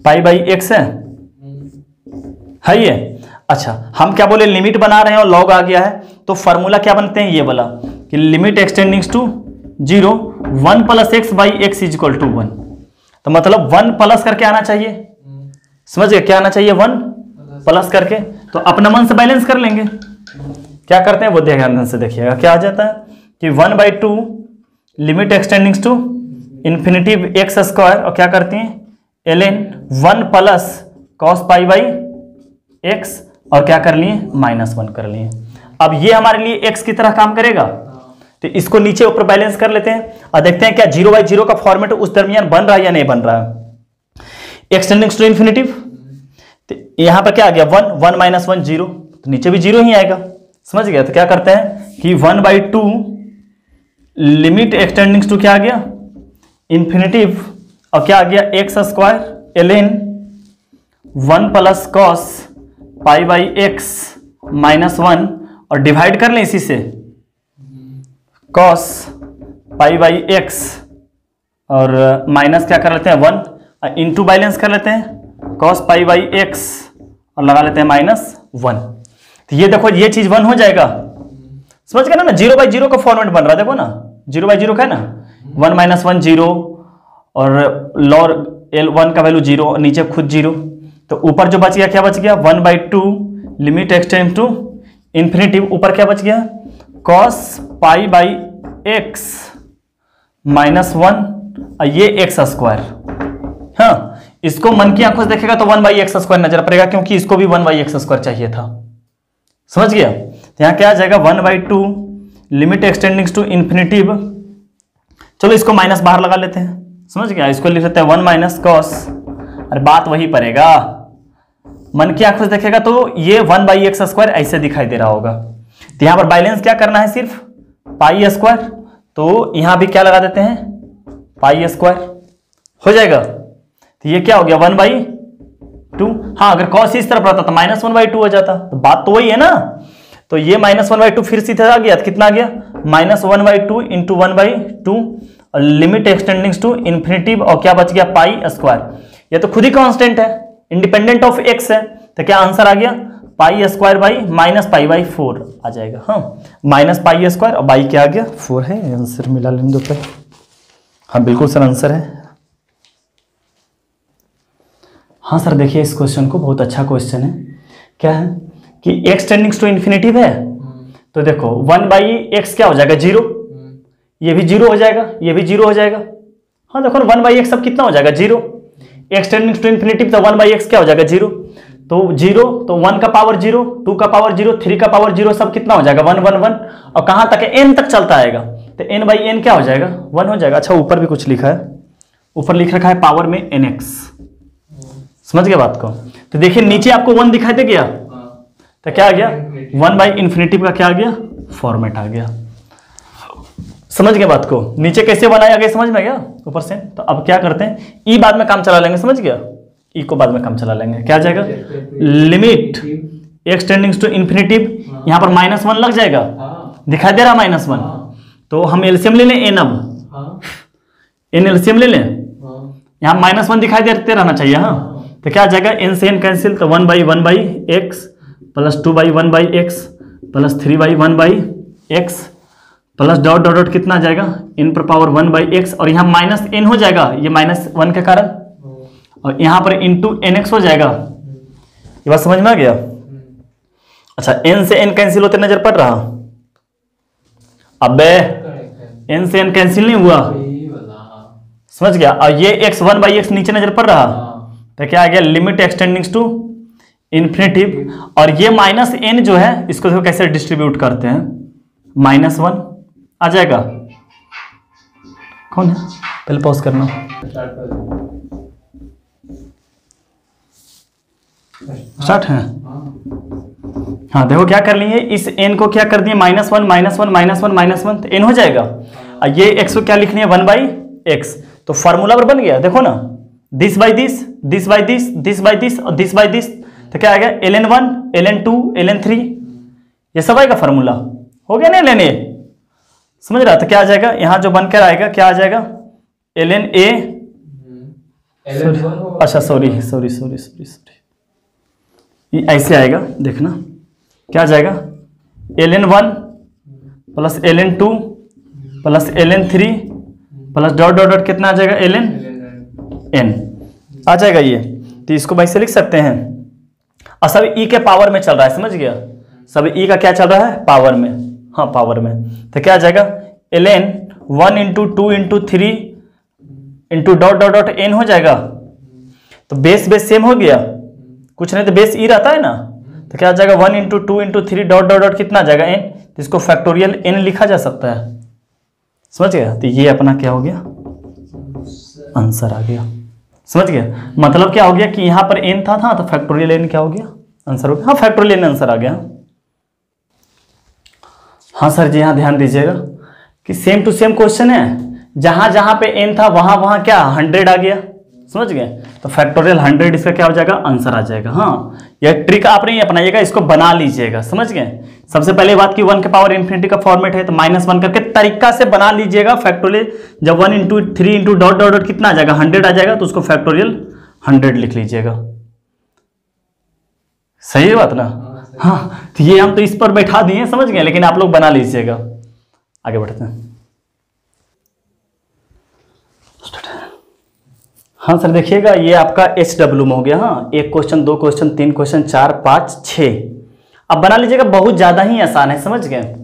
[SPEAKER 1] pi by x है ये। अच्छा हम क्या बोले, लिमिट बना रहे हैं और लॉग आ गया है, तो फॉर्मूला क्या बनते हैं ये वाला कि लिमिट एक्सटेंडिंग्स टू 0 1 + x बाई एक्स इज इक्वल टू 1, तो मतलब 1 प्लस करके आना चाहिए, समझ गए क्या आना चाहिए, 1 प्लस करके, तो अपना मन से बैलेंस कर लेंगे, क्या करते हैं वो ध्यान से देखिएगा, क्या आ जाता है कि 1/2 limit एक्सटेंडिंग्स to infinity x square, और क्या करते हैं ln 1 plus cos pi by x, और क्या कर लिए -1 कर लिए। अब ये हमारे लिए x की तरह काम करेगा, तो इसको नीचे ऊपर बैलेंस कर लेते हैं और देखते हैं क्या 0/0 का फॉर्मेट उस दरमियान बन रहा है या नहीं बन रहा है। एक्सटेंडिंग्स टू इन्फिनिटी, तो यहां पर क्या आ गया 1 -1 0, तो नीचे भी 0 ही आएगा, समझ गया। तो क्या करते हैं कि 1/2 लिमिट एक्सटेंडिंग्स टू क्या आ गया इन्फिनिटी, और क्या आ गया x square ln 1 plus cos pi by x -1, और डिवाइड कर लें इसी से कॉस पाई बाई एक्स, और माइनस क्या कर लेते हैं 1, इंटू बैलेंस कर लेते हैं कॉस पाई बाई एक्स, और लगा लेते हैं -1। तो ये देखो ये चीज 1 हो जाएगा, समझ गए ना, 0/0 का फॉर्मेट बन रहा है, देखो ना 0/0 का है ना, 1 -1 0, और लॉग L1 का वैल्यू 0, और नीचे खुद 0, तो ऊपर जो बच गया क्या बच गया 1/2 लिमिट एक्सटेंड टू इन्फिनिटी, ऊपर क्या बच गया कॉस पाई बाई एक्स -1, और ये एक्स स्क्वायर, हाँ इसको मन की आंखों से देखेगा तो 1/x² नजर पड़ेगा, क्योंकि इसको भी 1/x² चाहिए था, समझ गया। तो यहां क्या आ जाएगा 1/2 लिमिट एक्सटेंडिंग्स टू इन्फिनिटी, चलो इसको माइनस बाहर लगा लेते हैं, समझ गया, इसको लिख लेते हैं 1 माइनस कॉस, अरे बात वही पड़ेगा, मन की आंखों से देखेगा तो ये 1/x² ऐसे दिखाई दे रहा होगा। तो यहां पर बैलेंस क्या करना है, सिर्फ पाई स्क्वायर, तो यहां भी क्या लगा देते हैं पाई स्क्वायर हो जाएगा, तो ये क्या हो गया 1/2, हाँ अगर कॉस इस तरफ रहता तो -1/2 हो जाता, तो बात तो वही है ना, तो ये -1/2 फिर सीधा आ गया, तो कितना आ गया -1/2 इंटू 1/2, लिमिट एक्सटेंडिंग्स टू इन्फिनिटी, और क्या बच गया पाई स्क्वायर, ये तो खुद ही कांस्टेंट है, इंडिपेंडेंट ऑफ एक्स है, तो क्या आंसर आ गया पाई स्क्वायर बाई -π/4 आ जाएगा, हाँ -π² और बाई क्या आ गया 4 है, आंसर मिला लेने दो पे, हाँ बिल्कुल सर आंसर है। हाँ सर देखिए इस क्वेश्चन को, बहुत अच्छा क्वेश्चन है, क्या है कि x टेंडिंग्स टू इन्फिनिटी है, तो देखो 1/x क्या हो जाएगा 0, ये भी 0 हो जाएगा, ये भी 0 हो जाएगा, हाँ देखो 1/x सब कितना हो जाएगा 0, x टेंडिंग्स टू इन्फिनिटी तो 1/x क्या हो जाएगा 0, तो 0 तो 1 का पावर 0, 2 का पावर 0, 3 का पावर 0, सब कितना हो जाएगा 1 1 1, और कहां तक है n तक चलता आएगा, तो n/n क्या हो जाएगा 1 हो जाएगा। अच्छा ऊपर भी कुछ लिखा है, ऊपर लिख रखा है पावर में nx, समझ गए बात को, तो देखिए नीचे आपको 1 दिखाई दे गया, तो क्या आ गया 1/∞ का क्या आ गया फॉर्मेट आ गया, समझ गए बात को, नीचे कैसे बनाया गया समझ में गया ऊपर से। तो अब क्या करते हैं ई बाद में काम चला लेंगे, समझ गया, ई को बाद में काम चला लेंगे, क्या आ जाएगा limit x tending to infinity, यहां पर -1 लग जाएगा, दिखाई दे रहा -1, तो हम एलसीएम ले लें n, अब n एलसीएम ले लें, यहां -1 दिखाई देते रहना चाहिए, हाँ तो क्या आ जाएगा n से n कैंसिल, तो 1/1/x plus 2/1/x plus 3/1/x plus dot dot dot कितना आ जाएगा n पर पावर 1/x, और यहाँ -n हो जाएगा ये -1 के कारण, और यहाँ पर इंटू nx हो जाएगा, ये बात समझ में आ गया। अच्छा n से n कैंसिल होते नजर पड़ रहा, अबे n से n कैंसिल नहीं हुआ, समझ गया, और ये x 1/x नीचे नजर पड़ रहा, तो क्या आ गया लिमिट एक्सटेंडिंग्स टू इन्फिनिटी, और ये -n जो है इसको देखो कैसे डिस्ट्रीब्यूट करते हैं, -1 आ जाएगा, कौन है पहले पॉज करना, स्टार्ट है।
[SPEAKER 2] हाँ
[SPEAKER 1] हाँ देखो क्या कर लिए, इस n को क्या कर दिए -1 -1 -1 -1 तो n हो जाएगा। और ये x को क्या लिख लिया 1/x, तो फार्मूला पर बन गया। देखो ना, this by this, this by this, this by this और दिस बाई दिस, तो क्या आ गया ln1 ln2 ln3, ये सब आएगा फार्मूला, हो गया ना ln a, समझ रहा? तो क्या आ जाएगा यहाँ जो बनकर आएगा, क्या आ जाएगा ln a, अच्छा सॉरी, ये ऐसे आएगा, देखना क्या आ जाएगा ln1 plus ln2 plus ln3 plus dot dot dot कितना आ जाएगा ln n आ जाएगा ये। तो इसको वैसे लिख सकते हैं, और सब e के पावर में चल रहा है, समझ गया? सब e का क्या चल रहा है, पावर में, हाँ पावर में। तो क्या आ जाएगा ln 1 into 2 into 3 into dot dot dot n हो जाएगा। तो बेस बेस सेम हो गया, कुछ नहीं तो बेस e रहता है ना। तो क्या आ जाएगा 1 into 2 into 3 dot dot dot कितना आ जाएगा n, तो इसको फैक्टोरियल n लिखा जा सकता है, समझ गया? तो ये अपना क्या हो गया, आंसर आ गया, समझ गया? मतलब क्या हो गया कि यहाँ पर n था तो फैक्टोरियल n क्या हो गया, आंसर हो गया। हाँ फैक्टोरियल n आंसर आ गया। हाँ सर जी, हाँ ध्यान दीजिएगा कि सेम टू सेम क्वेश्चन है, जहां जहां पे n था वहां वहां क्या 100 आ गया, समझ गए? तो फैक्टोरियल 100 इसका क्या हो जाएगा, आंसर आ जाएगा। हाँ यह ट्रिक आप नहीं अपनाइएगा, इसको बना लीजिएगा, समझ गए? सबसे पहले बात की 1 के पावर इन्फिनिटी का फॉर्मेट है तो -1 करके तरीका से बना लीजिएगा फैक्टोरियल। जब 1 into 3 into dot dot dot कितना आ जाएगा 100 आ जाएगा, तो उसको फैक्टोरियल 100 लिख लीजिएगा। सही है बात ना? हाँ तो ये हम तो इस पर बैठा दिए, समझ गए? लेकिन आप लोग बना लीजिएगा। आगे बढ़ते हैं। हाँ सर देखिएगा, ये आपका HW में हो गया। हाँ 1 क्वेश्चन 2 क्वेश्चन 3 क्वेश्चन 4 5 6, अब बना लीजिएगा, बहुत ज्यादा ही आसान है, समझ गए?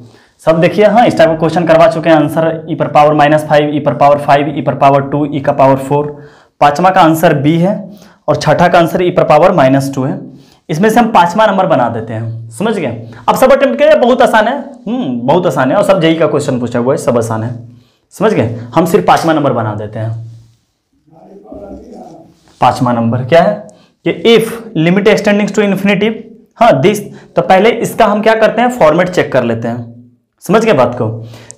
[SPEAKER 1] सब देखिए, हाँ इस टाइप का क्वेश्चन करवा चुके हैं। आंसर e पर पावर -5 e पर पावर 5 e पर पावर 2 e का पावर 4, पांचवा का आंसर B है और छठा का आंसर e पर पावर -2 है। इसमें से हम 5वां नंबर बना देते हैं, समझ गए? अब सब अटेम्प्ट किया, बहुत आसान है, बहुत आसान है, और सब JEE का क्वेश्चन पूछा हुआ है, सब आसान है, समझ गए? हम सिर्फ 5वां नंबर बना देते हैं। 5वां नंबर क्या है कि if limit extending to infinity, हाँ दिस, तो पहले इसका हम क्या करते हैं, फॉर्मेट चेक कर लेते हैं, समझ गए बात को?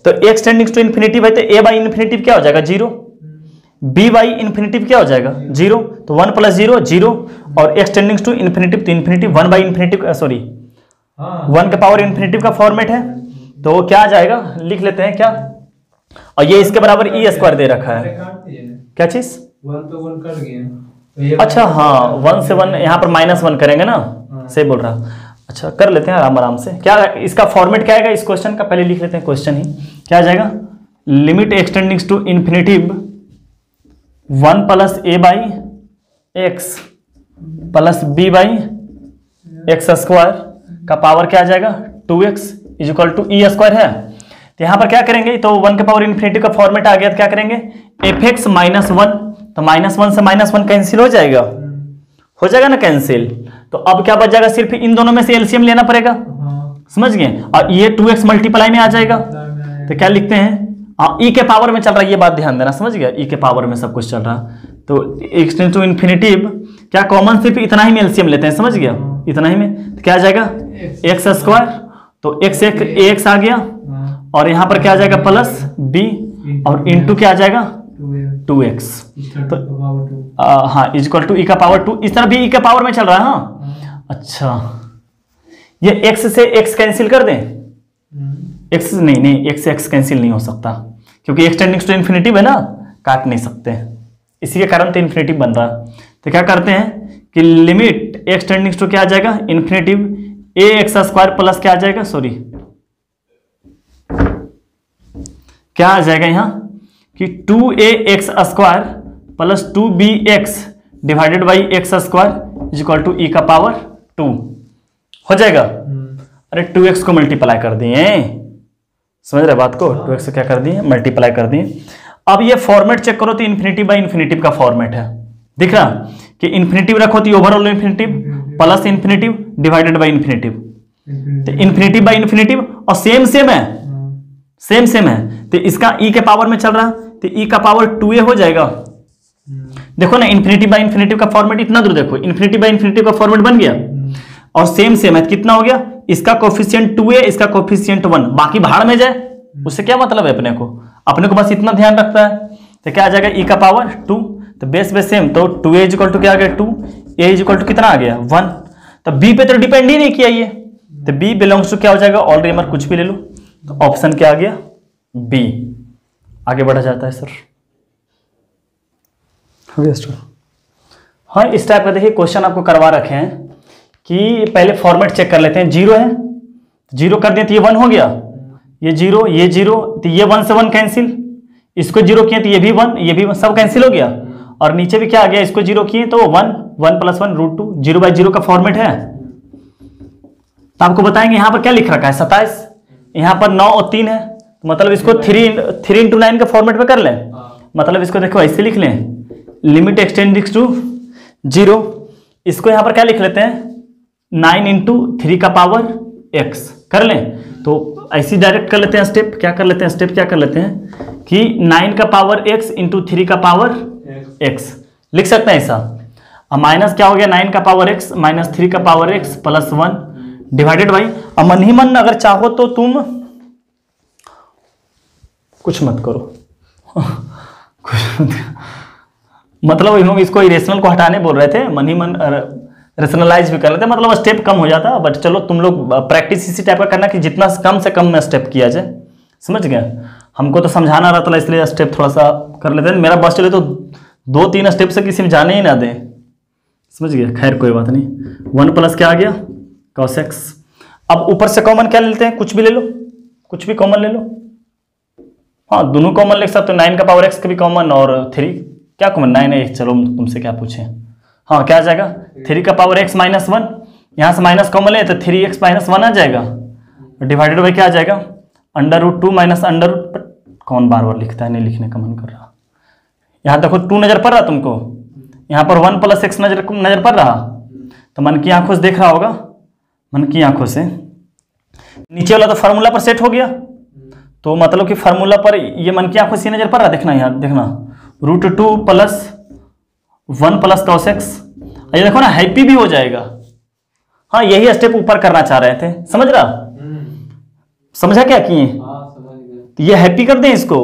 [SPEAKER 1] तो एक्सटेंडिंग टू इन्फिनिटी है तो a बाई इन्फिनिटी क्या हो जाएगा 0, b बाई इन्फिनिटी क्या हो जाएगा 0, तो 1 प्लस 0 0, और एक्सटेंडिंग टू इन्फिनिटी तो इन्फिनिटी 1 बाई इन्फिनिटी, सॉरी 1 के पावर इन्फिनिटी का फॉर्मेट है, तो क्या आ जाएगा, लिख लेते हैं क्या, और ये इसके बराबर e² दे रखा है, क्या चीज
[SPEAKER 2] 1 तो 1 कट गया,
[SPEAKER 1] अच्छा हाँ 1 से 1 यहाँ पर -1 करेंगे ना, सही बोल रहा। अच्छा कर लेते हैं आराम आराम से। क्या इसका फॉर्मेट क्या आएगा इस क्वेश्चन का, पहले लिख लेते हैं क्वेश्चन ही, क्या आ जाएगा, limit extending to infinity 1 plus a by x plus b by x² का पावर क्या आ जाएगा 2x इक्वल टू e² है। तो यहाँ पर क्या करेंगे, तो 1 के पावर इन्फिनिटी का फॉर्मेट आ गया, तो क्या करेंगे fx -1, तो -1 से -1 कैंसिल हो जाएगा, हो जाएगा ना कैंसिल। तो अब क्या बच जाएगा, सिर्फ इन दोनों में से एलसीएम लेना पड़ेगा, समझ गए? और ये 2x मल्टीप्लाई में आ जाएगा, तो क्या लिखते हैं, e के पावर में चल रहा है, ये बात ध्यान देना, समझ गया? e के पावर में सब कुछ चल रहा, तो एक्सटेंड टू इन्फिनिटी क्या कॉमन सिर्फ इतना ही में एलसीएम लेते हैं, समझ गया? इतना ही में, तो क्या आ जाएगा x², तो x ax आ गया, और यहाँ पर क्या आ जाएगा प्लस b, और इंटू क्या आ जाएगा 2x, तो हाँ इक्वल टू e का पावर 2, इस तरह भी e का पावर में चल रहा है। हाँ अच्छा, ये x से x कैंसिल कर दें, x नहीं x से x कैंसिल नहीं हो सकता, क्योंकि एक्सटेंडिंग टू इन्फिनिटी है ना, काट नहीं सकते, इसी के कारण तो इन्फिनिटी बन रहा है। तो क्या करते हैं कि लिमिट एक्सटेंडिंग टू क्या आ जाएगा इन्फिनिटी ax² प्लस क्या आ जाएगा, सॉरी क्या आ जाएगा यहाँ कि 2ax² plus 2bx divided by x² equal to e का पावर 2 हो जाएगा। अरे 2x को मल्टीप्लाई कर दिए, समझ रहे बात को, 2x को क्या कर दिए मल्टीप्लाई कर दिए। अब ये फॉर्मेट चेक करो तो इन्फिनिटी बाई इन्फिनिटी का फॉर्मेट है, दिख रहा कि इन्फिनिटी रखो तो overall infinity plus infinity divided by infinity, तो इन्फिनिटी बाई इन्फिनिटी, और सेम है, सेम है, तो इसका e के पावर में चल रहा, तो e का पावर 2a हो जाएगा, देखो ना, इन्फिनिटी बाय इन्फिनिटी का फॉर्मेट इतना दूर देखो, इन्फिनिटी बाय इन्फिनिटी का फॉर्मेट बन गया और सेम है, कितना हो गया, इसका कोफिशिएंट 2 है, इसका कोफिशिएंट 1, बाकी भाड़ में जाए, उससे क्या मतलब है अपने को बस इतना ध्यान रखता है। तो क्या आ जाएगा e का पावर 2, तो बेस सेम, तो 2a इक्वल टू क्या आ गया 2, a इक्वल टू कितना आ गया 1, तो b पे तो डिपेंड ही नहीं किया ये, तो b बिलोंग्स टू क्या हो जाएगा ऑल रिमर, कुछ भी ले लो, तो ऑप्शन क्या आ गया b। आगे बढ़ा जाता है सर। हाँ, इस टाइप का देखिए क्वेश्चन आपको करवा रखे हैं कि पहले फॉर्मेट चेक कर लेते हैं। 0 है, 0 कर दिए तो ये 1 हो गया, ये 0 ये 0, तो ये 1 से 1 कैंसिल, इसको 0 किए तो ये भी 1 ये भी 1, सब कैंसिल हो गया, और नीचे भी क्या आ गया, इसको 0 किए तो 1 1 + 1 √2, 0/0 का फॉर्मेट है। तो आपको बताएंगे यहाँ पर क्या लिख रखा है 27, यहाँ पर 9 और 3 है, तो मतलब इसको 3 × 9 के फॉर्मेट पे कर लें, मतलब इसको देखो ऐसे लिख लें, लिमिट एक्सटेंडिंग टू 0, इसको यहाँ पर क्या लिख लेते हैं 9 × 3 का पावर x कर लें, तो ऐसी डायरेक्ट कर लेते हैं स्टेप, क्या कर लेते हैं कि 9 का पावर x × 3 का पावर x लिख सकते हैं ऐसा। अब माइनस क्या हो गया 9 का पावर x - 3 का पावर x + 1 डिवाइडेड बाई, अब मन ही मन अगर चाहो तो तुम कुछ मत करो मतलब हम इसको इरेशनल को हटाने बोल रहे थे, मन ही मन रेशनलाइज भी कर लेते, मतलब स्टेप कम हो जाता, बट चलो तुम लोग प्रैक्टिस इसी टाइप का करना कि जितना कम से कम में स्टेप किया जाए, समझ गए। हमको तो समझाना रहता है इसलिए स्टेप थोड़ा सा कर लेते हैं, मेरा बस चले तो 2-3 स्टेप से किसी में जाने ही ना दे, समझ गया। खैर कोई बात नहीं, 1 प्लस क्या आ गया cos x। अब ऊपर से कॉमन क्या लेते हैं, कुछ भी ले लो, कुछ भी कॉमन ले लो, हाँ दोनों कॉमन ले सकते हो, 9 का पावर x का भी कॉमन और 3 क्या कॉमन 9 है, चलो तुमसे क्या पूछे, हाँ क्या आ जाएगा 3 का पावर x - 1, यहाँ से माइनस कॉमन ले तो 3x - 1 आ जाएगा, डिवाइडेड बाई क्या आ जाएगा √2 - कौन बार बार लिखता है, नहीं लिखने का मन कर रहा। यहाँ देखो 2 नजर पड़ रहा तुमको, यहाँ पर 1 + x नजर पड़ रहा, तो मन की आंखों से देख रहा होगा, मन की आंखों से नीचे वाला तो फार्मूला पर सेट हो गया, तो मतलब कि फार्मूला पर ये मन की आंखों से नजर पड़ रहा, देखना यहाँ देखना √2 + 1 + cos x, ये देखो ना हैप्पी भी हो जाएगा। हाँ यही स्टेप ऊपर करना चाह रहे थे, समझ रहा, समझा क्या किए, तो ये हैप्पी कर दें इसको,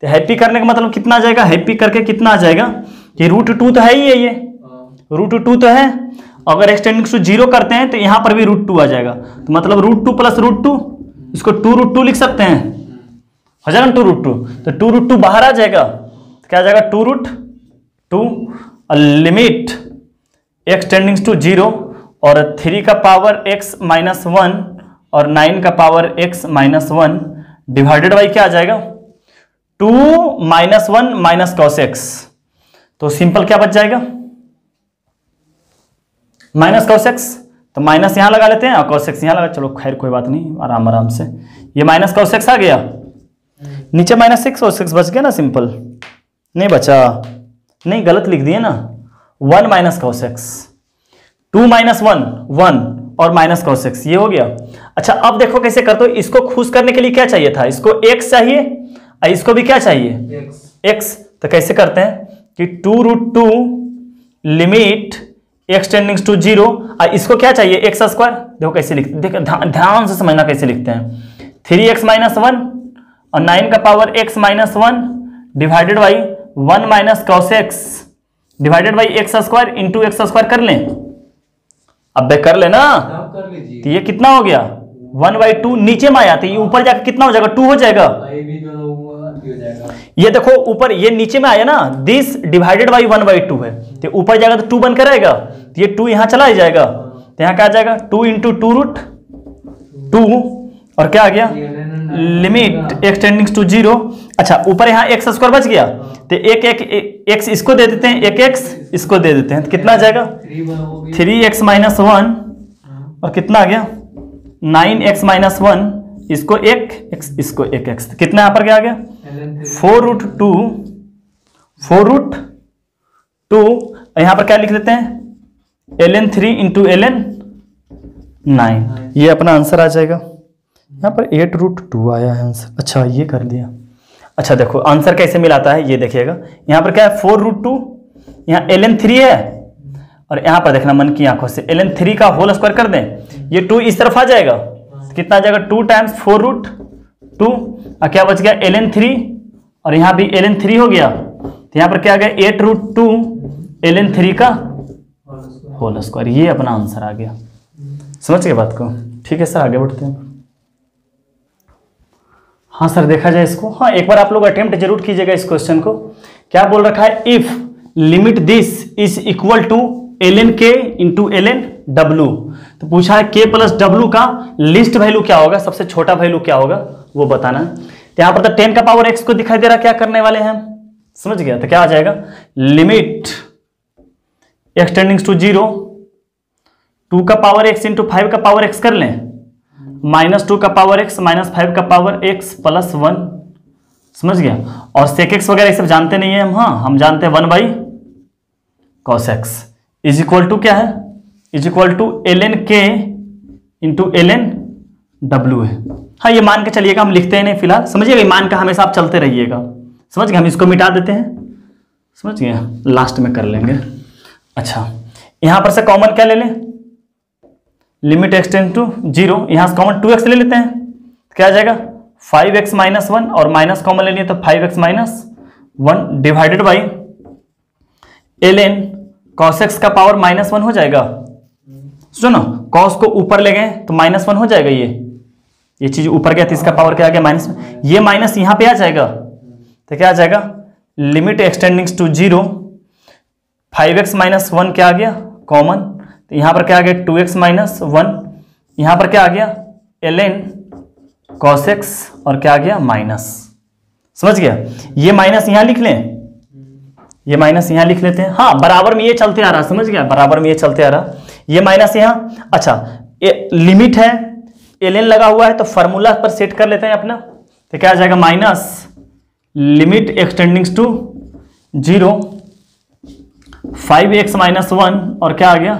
[SPEAKER 1] तो हैप्पी करने का मतलब कितना आ जाएगा, हैप्पी करके कितना आ जाएगा कि √2 तो है ही है, ये √2 तो है, अगर एक्सटेंडिंग टू 0 करते हैं तो यहाँ पर भी √2 आ जाएगा, तो मतलब √2 + √2, इसको 2√2 लिख सकते हैं, हो जाएगा 2√2, तो 2√2 बाहर आ जाएगा, तो क्या आ जाएगा 2√2 लिमिट एक्सटेंडिंग टू 0 और 3 का पावर x - 1 और 9 का पावर x - 1 डिवाइडेड बाई क्या आ जाएगा 2 - 1 - cos x, तो सिंपल क्या बच जाएगा -cos x, तो माइनस यहां लगा लेते हैं और cos x यहां लगा, चलो खैर कोई बात नहीं, आराम आराम से ये -cos x आ गया, नीचे -6 cos x बच गया ना, सिंपल नहीं बचा, नहीं गलत लिख दिए ना, 1 - cos x, 2 - 1 और -cos x ये हो गया। अच्छा अब देखो कैसे करते हो, इसको खुश करने के लिए क्या चाहिए था, इसको x चाहिए और इसको भी क्या चाहिए x, तो कैसे करते हैं कि 2√2 लिमिट एक्सटेंडिंग टू 0 और इसको क्या चाहिए x², देखो कैसे लिखते, देखो ध्यान से समझना कैसे लिखते हैं, 3x - 1 और 9 का power x - 1 divided by 1 - cos x divided by x² into x² कर लें, अब कर लेना, तो ये कितना हो गया 1/2, नीचे में आया तो ये ऊपर जाकर कितना हो जाएगा 2 हो जाएगा, ये देखो ऊपर ये नीचे में आया ना, दिस डिवाइडेड बाई 1/2 है, तो ऊपर जाएगा तो 2 बनकर आएगा, तो ये 2 यहां चला जाएगा, तो यहां क्या आ जाएगा 2 × 2√2 और क्या आ गया लिमिट एक्सटेंडिंग टू 0। अच्छा ऊपर यहाँ x² बच गया, तो एक x इसको दे देते हैं, एक x इसको दे देते हैं, तो कितना आ जाएगा 3x - 1 और कितना आ गया 9x - 1, इसको एक x इसको एक x, तो कितना यहाँ पर क्या आ गया 4√2 यहाँ पर क्या लिख लेते हैं ln 3 × ln 9, ये अपना आंसर आ जाएगा। यहाँ पर 8√2 आया है आंसर, अच्छा ये कर दिया। अच्छा देखो आंसर कैसे मिलाता है ये देखिएगा, यहाँ पर क्या है 4√2 यहाँ ln3 है और यहाँ पर देखना मन की आंखों से ln3 का होल स्क्वायर कर दें, ये 2 इस तरफ आ जाएगा, कितना आ जाएगा 2 टाइम्स 4√2 और क्या बच गया ln3 और यहाँ भी ln3 हो गया, तो यहाँ पर क्या आ गया 8√2 ln3 का होल स्क्वायर। ये अपना आंसर आ गया। समझ गए बात को? ठीक है सर, आगे बढ़ते हैं। हाँ सर, देखा जाए इसको। हाँ, एक बार आप लोग अटेम्प्ट जरूर कीजिएगा इस क्वेश्चन को। क्या बोल रखा है, if limit this is equal to ln k into ln w। तो पूछा है k प्लस w का लिस्ट वैल्यू क्या होगा, सबसे छोटा वैल्यू क्या होगा वो बताना है। तो यहाँ पर तो 10 का पावर x को दिखाई दे रहा, क्या करने वाले हैं हम, समझ गया। तो क्या आ जाएगा, लिमिट x टेंडिंग टू 0, 2 का पावर x इंटू 5 का पावर x कर लें, -2 का पावर x माइनस 5 का पावर x प्लस 1। समझ गया। और sec x वगैरह ये सब जानते नहीं है हम। हाँ, हम जानते हैं 1/cos x is equal to क्या है, is equal to ln k into ln w है। हाँ, ये मान के चलिएगा, हम लिखते हैं नहीं फिलहाल, समझिएगा। मान का हमेशा आप चलते रहिएगा, समझ गए। हम इसको मिटा देते हैं, समझ गए, लास्ट में कर लेंगे। अच्छा, यहां पर से कॉमन क्या ले लें, लिमिट x टेंड टू 0, यहां से कॉमन 2x ले लेते हैं, क्या आ जाएगा 5x माइनस 1 और माइनस कॉमन ले लिए तो 5x minus 1 divided by ln cos x का पावर -1 हो जाएगा। सुनो, cos को ऊपर ले गए तो -1 हो जाएगा, ये चीज ऊपर गया तो इसका पावर क्या आ गया -1, ये माइनस यहां पे आ जाएगा तो क्या आ जाएगा, limit extending to 0, 5x minus 1 क्या आ गया कॉमन, तो यहां पर क्या आ गया 2x माइनस 1, यहां पर क्या आ गया ln cos x और क्या आ गया माइनस। समझ गया। ये माइनस यहां लिख लें, ये माइनस यहां लिख लेते हैं। हाँ, बराबर में ये चलते आ रहा, समझ गया, बराबर में ये चलते आ रहा, ये माइनस यहां। अच्छा, लिमिट है, ln लगा हुआ है तो फॉर्मूला पर सेट कर लेते हैं अपना, तो क्या आ जाएगा minus limit extending to 0, 5x minus 1 और क्या आ गया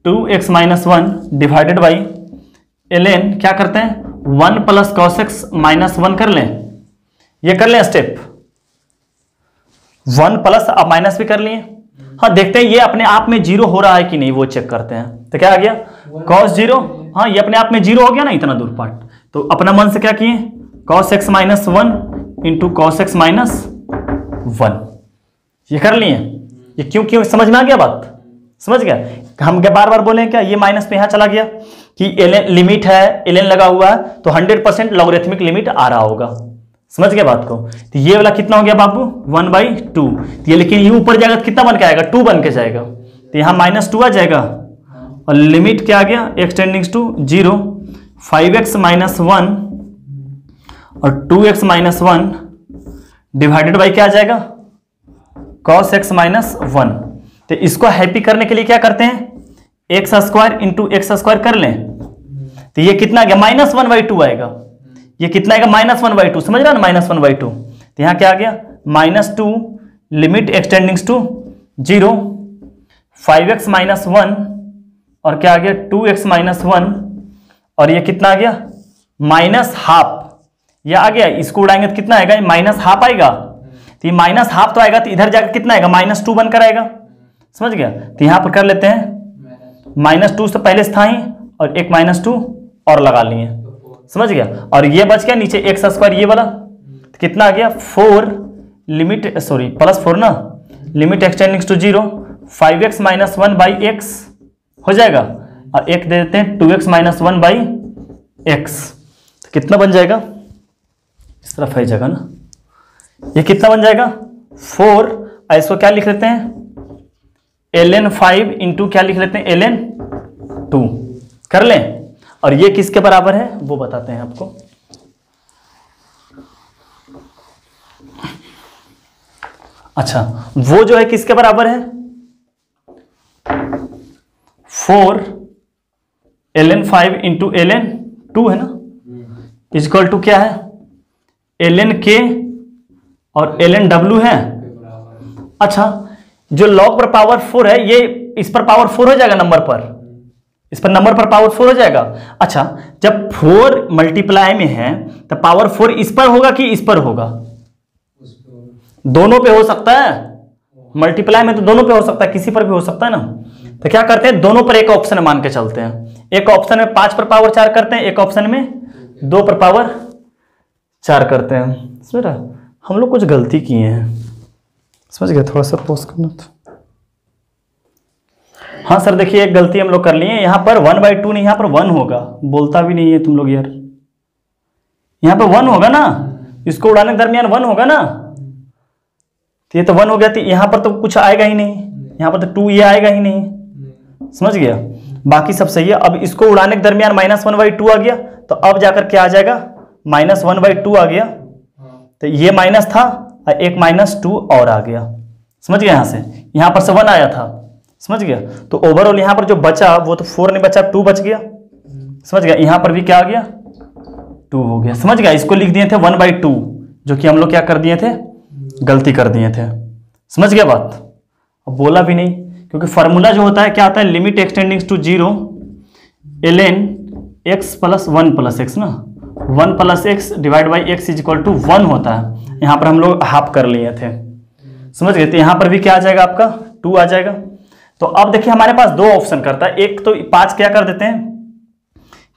[SPEAKER 1] 2x minus 1 divided by ln क्या करते हैं 1 प्लस cos x माइनस 1 कर लें, ये कर लें स्टेप 1 प्लस अब माइनस भी कर लिए। हाँ, देखते हैं ये अपने आप में 0 हो रहा है कि नहीं, वो चेक करते हैं। तो क्या आ गया cos 0, हाँ ये अपने आप में 0 हो गया ना, इतना दूर पार्ट, तो अपना मन से क्या किए cos x minus 1 into cos x minus 1, ये कर लिए। ये क्यों समझ में आ गया बात, समझ गया। हम क्या बार बार बोले क्या, ये माइनस तो यहां चला गया कि ln लिमिट है, ln लगा हुआ है तो 100% लॉगरिथमिक लिमिट आ रहा होगा। समझ गए बात को। तो ये वाला कितना हो गया बाबू 1/2, ये लेकिन ये ऊपर जाएगा तो कितना बन के आएगा 2 बन के जाएगा, तो यहां -2 आ जाएगा और लिमिट क्या आ गया एक्सटेंडिंग टू 0, 5x माइनस 1 और 2x माइनस 1 डिवाइडेड बाई क्या आ जाएगा cos x माइनस 1। तो इसको हैप्पी करने के लिए क्या करते हैं x square into x square कर लें, तो ये कितना आ गया -1/2 आएगा, ये कितना आएगा -1/2, समझ रहा ना -1/2। तो यहां क्या आ गया -2 limit x tending to 0, 5x minus 1 और क्या आ गया 2x माइनस 1 और ये कितना आ गया -12, ये आ गया, इसको उड़ाएंगे तो कितना आएगा -12 आएगा, तो ये -12 तो आएगा, तो इधर जाकर कितना आएगा -2 बनकर आएगा। समझ गया। तो यहां पर कर लेते हैं -2 से पहले से था ही और एक -2 और लगा लिए, समझ गया। और ये बच गया नीचे एक्स स्क्वायर ये वाला, तो कितना आ गया 4 लिमिट +4 ना, limit extending to 0, 5x minus 1 by x हो जाएगा और एक दे देते हैं 2x माइनस 1 बाई एक्स, तो कितना बन जाएगा, इस तरफ है जगह ना, ये कितना बन जाएगा 4, और इसको क्या लिख लेते हैं ln 5 इंटू क्या लिख लेते हैं ln 2 कर लें। और ये किसके बराबर है वो बताते हैं आपको। अच्छा, वो जो है किसके बराबर है 4 ln 5 इंटू ln 2 है ना, इक्वल टू क्या है ln k और ln w है। अच्छा, जो log पर पावर 4 है ये इस पर पावर 4 हो जाएगा, नंबर पर, इस पर नंबर पर पावर 4 हो जाएगा। अच्छा, जब 4 मल्टीप्लाई में है तो पावर 4 इस पर होगा कि इस पर होगा, दोनों पे हो सकता है, मल्टीप्लाई में तो दोनों पे हो सकता है, किसी पर भी हो सकता है ना। तो क्या करते हैं, दोनों पर एक ऑप्शन मान के चलते हैं। एक ऑप्शन में 5 पर पावर 4 करते हैं, एक ऑप्शन में 2 पर पावर 4 करते हैं। समझ रहा, हम लोग कुछ गलती किए हैं, समझ गए। थोड़ा सा पॉज करना था। हाँ सर देखिए, एक गलती हम लोग कर लिए, यहाँ पर 1/2 नहीं, यहाँ पर 1 होगा। बोलता भी नहीं है तुम लोग यार, यहाँ पर 1 होगा ना, इसको उड़ाने के दरमियान 1 होगा ना। तो ये तो 1 हो गया, तो यहाँ पर तो कुछ आएगा ही नहीं, यहाँ पर तो 2 ये आएगा ही नहीं, समझ गया। बाकी सब सही है। अब इसको उड़ाने के दरमियान -1/2 आ गया, तो अब जाकर क्या आ जाएगा, -1/2 आ गया। तो ये माइनस था और एक -2 और आ गया, समझ गया। यहाँ से यहाँ पर से 1 आया था, समझ गया। तो ओवरऑल यहाँ पर जो बचा वो तो 4 नहीं बचा, 2 बच गया, समझ गया। यहाँ पर भी क्या आ गया, 2 हो गया, समझ गया। इसको लिख दिए थे 1/2, जो कि हम लोग क्या कर दिए थे, गलती कर दिए थे, समझ गया बात। अब बोला भी नहीं, क्योंकि फार्मूला जो होता है क्या आता है, limit extending to 0 ln x + 1 + x ना, 1 + x डिवाइड बाई x = 1 होता है। यहाँ पर हम लोग हाफ कर लिए थे, समझ गए। तो यहाँ पर भी क्या आ जाएगा आपका, 2 आ जाएगा। तो अब देखिए हमारे पास 2 ऑप्शन करता है, एक तो 5 क्या कर देते हैं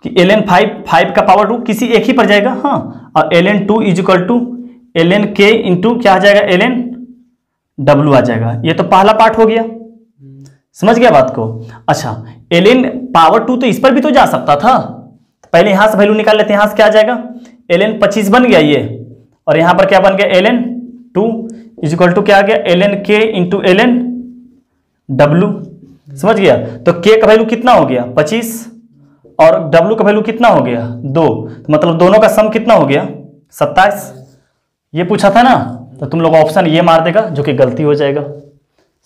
[SPEAKER 1] कि ln 5 का पावर 2 किसी एक ही पर जाएगा, हाँ। और ln 2 = ln k इंटू क्या आ जाएगा, ln w आ जाएगा। ये तो पहला पार्ट हो गया, समझ गया बात को। अच्छा, ln पावर 2 तो इस पर भी तो जा सकता था, पहले यहां से वैल्यू निकाल लेते हैं। यहां से क्या आ जाएगा, ln 25 बन गया ये, और यहां पर क्या बन गया, ln 2 = क्या आ गया, ln k into ln w, समझ गया। तो k का वैल्यू कितना हो गया, 25, और w का वैल्यू कितना हो गया, 2। तो मतलब दोनों का सम कितना हो गया, 27। ये पूछा था ना, तो तुम लोग ऑप्शन ये मार देगा, जो कि गलती हो जाएगा,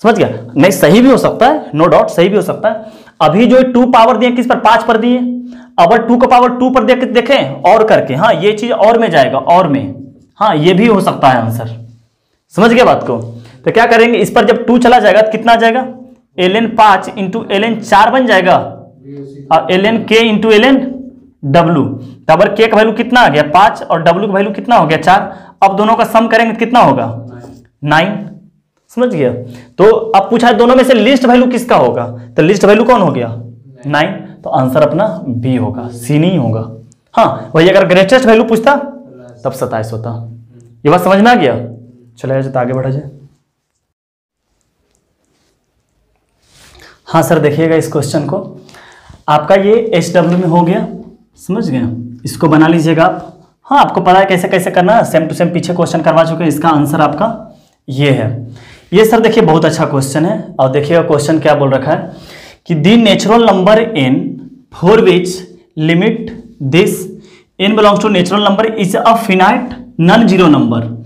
[SPEAKER 1] समझ गया। नहीं सही भी हो सकता है, नो डाउट सही भी हो सकता है। अभी जो 2 पावर दिए किस पर, 5 पर दिए। अगर 2 का पावर 2 पर देखें और करके, हाँ ये चीज और में जाएगा, और में, हाँ ये भी हो सकता है आंसर, समझ गया बात को। तो क्या करेंगे, इस पर जब 2 चला जाएगा तो कितना आ जाएगा, ln 5 इंटू ln 4 बन जाएगा, और ln k into ln w। तब k का वैल्यू कितना आ गया, 5, और w का वैल्यू कितना हो गया, 4। अब दोनों का सम करेंगे तो कितना होगा, 9, समझ गया। तो अब पूछा है दोनों में से लिस्ट वैल्यू किसका होगा, तो लिस्ट वैल्यू कौन हो गया, 9। तो आंसर अपना बी होगा, सी नहीं होगा। हाँ वही अगर ग्रेटेस्ट वैल्यू पूछता तब 27 होता। ये बात समझ में आ गया। चले जाए तो आगे बढ़ा जाए। हाँ सर देखिएगा इस क्वेश्चन को, आपका ये SW में हो गया, समझ गए। इसको बना लीजिएगा आप। हाँ आपको पता है कैसे कैसे करना है, सेम टू सेम पीछे क्वेश्चन करवा चुके हैं। इसका आंसर आपका ये है। ये सर देखिए बहुत अच्छा क्वेश्चन है, और देखिएगा क्वेश्चन क्या बोल रखा है कि the natural number n for which limit this n belongs to natural number is a finite non zero number.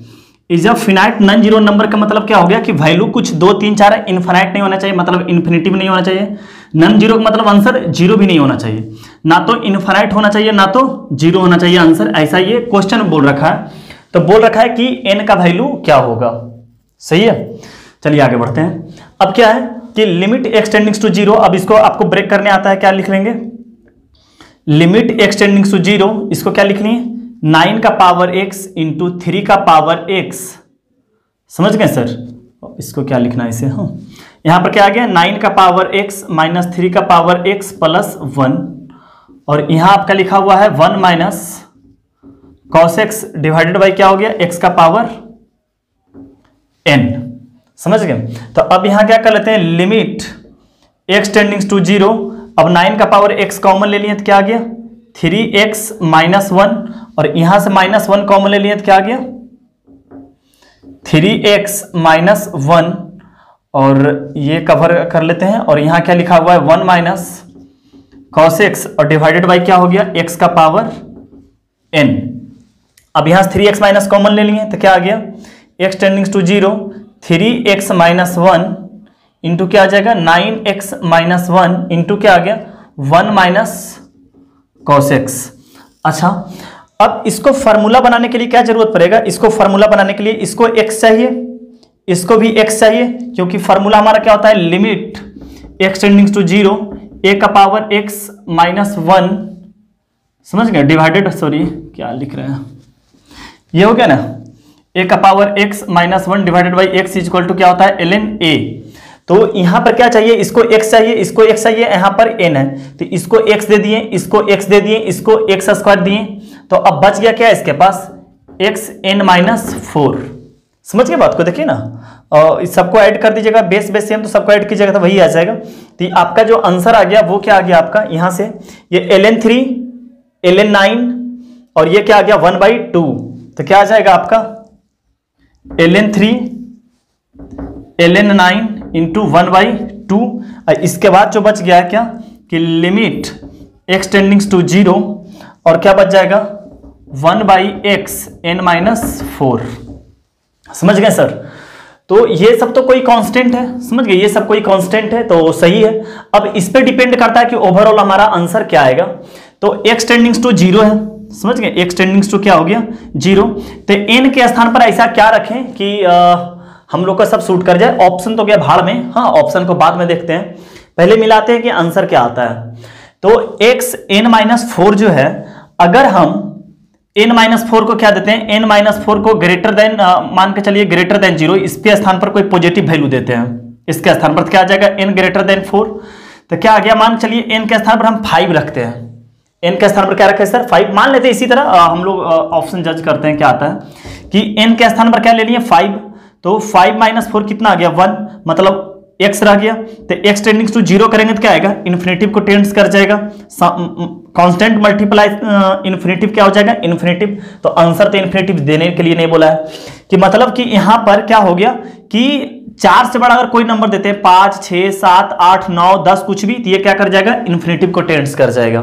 [SPEAKER 1] Is a finite non zero number का मतलब क्या हो गया कि वैल्यू कुछ 2 3 4 है, इनफाइनाइट नहीं होना चाहिए, मतलब इन्फिनिटिव नहीं होना चाहिए। नॉन जीरो का मतलब आंसर जीरो भी नहीं होना चाहिए, ना तो इनफाइनाइट होना चाहिए ना तो जीरो होना चाहिए आंसर। ऐसा ये क्वेश्चन बोल रखा है। तो बोल रखा है कि n का वैल्यू क्या होगा, सही है। चलिए आगे बढ़ते हैं। अब क्या है कि लिमिट एक्सटेंडिंग टू 0, अब इसको आपको ब्रेक करने आता है, क्या लिख लेंगे, लिमिट एक्सटेंडिंग टू 0, इसको क्या लिख लिए, 9 का पावर x इंटू 3 का पावर x, समझ गए सर। इसको क्या लिखना है इसे, हाँ यहाँ पर क्या आ गया, 9 का पावर x माइनस 3 का पावर x प्लस 1, और यहाँ आपका लिखा हुआ है 1 minus cos x divided by क्या हो गया, x का पावर n, समझ गए। तो अब यहाँ क्या कर लेते हैं, लिमिट x टेंडिंग टू 0, अब 9 का पावर x कॉमन ले लिए तो क्या आ गया 3x माइनस 1, और यहां से -1 कॉमन ले लिए तो क्या आ गया 3x माइनस 1, और ये कवर कर लेते हैं। और यहां क्या लिखा हुआ है 1 माइनस कॉस x, और डिवाइडेड बाई क्या हो गया x का पावर n। अब यहां से 3x माइनस कॉमन ले लिए तो क्या आ गया x tending to 0, 3x minus 1 into क्या आ जाएगा 9x माइनस 1 इंटू क्या आ गया 1 माइनस कॉस x। अच्छा अब इसको फार्मूला बनाने के लिए क्या जरूरत पड़ेगा, इसको फार्मूला बनाने के लिए इसको x चाहिए, इसको भी x चाहिए, क्योंकि फार्मूला हमारा क्या होता है, limit x tending to 0 a का पावर x माइनस 1, समझ गए, डिवाइडेड, सॉरी क्या लिख रहे हैं, ये हो गया ना, a का power x minus 1 divided by x equal to क्या होता है ln a। तो यहां पर क्या चाहिए, इसको x चाहिए, इसको x चाहिए, यहां पर n है तो इसको x दे दिए, इसको x दे दिए, इसको x स्क्वायर दिए, तो अब बच गया क्या इसके पास x n माइनस 4। समझ गए बात को, देखिए ना, और सबको ऐड कर दीजिएगा, बेस बेस सेम तो सबको ऐड कीजिएगा तो वही आ जाएगा। तो आपका जो आंसर आ गया वो क्या आ गया आपका, यहां से ये ln 3 ln 9 और ये क्या आ गया 1/2, तो क्या आ जाएगा आपका ln 3 ln 9 इंटू 1/2। इसके बाद जो बच गया है क्या कि लिमिट x टेंडिंग्स टू 0 और क्या बच जाएगा 1/x n माइनस 4। समझ गए सर। तो ये सब तो कोई कांस्टेंट है, समझ गए, ये सब कोई कांस्टेंट है तो सही है। अब इस पे डिपेंड करता है कि ओवरऑल हमारा आंसर क्या आएगा। तो x टेंडिंग्स टू 0 है, समझ गए, x टेंडिंग्स टू क्या हो गया 0। तो n के स्थान पर ऐसा क्या रखें कि हम लोग का सब सूट कर जाए। ऑप्शन तो क्या भाड़ में, हाँ ऑप्शन को बाद में देखते हैं, पहले मिलाते हैं कि आंसर क्या आता है। तो x n माइनस 4 जो है, अगर हम n माइनस 4 को क्या देते हैं, n माइनस 4 को ग्रेटर देन मान के चलिए ग्रेटर देन 0, इसके स्थान पर कोई पॉजिटिव वैल्यू देते हैं, इसके स्थान पर क्या आ जाएगा n ग्रेटर देन 4। तो क्या आ गया, मान चलिए n के स्थान पर हम 5 रखते हैं, n के स्थान पर क्या रखे सर 5 मान लेते हैं। इसी तरह हम लोग ऑप्शन जज करते हैं क्या आता है कि n के स्थान पर क्या ले लिए 5, तो 5 माइनस 4 कितना आ गया 1, मतलब x रह गया। तो x टेंडिंग्स टू 0 करेंगे तो क्या आएगा, इन्फिनेटिव को टेंड्स कर जाएगा, कांस्टेंट मल्टीप्लाई इन्फिनेटिव क्या हो जाएगा इन्फिनेटिव। तो आंसर तो इन्फिनेटिव देने के लिए नहीं बोला है कि मतलब कि यहां पर क्या हो गया कि 4 से बड़ा अगर कोई नंबर देते हैं 5 6 7 8 9 10 कुछ भी, तो ये क्या कर जाएगा इन्फिनेटिव को टेंड्स कर जाएगा।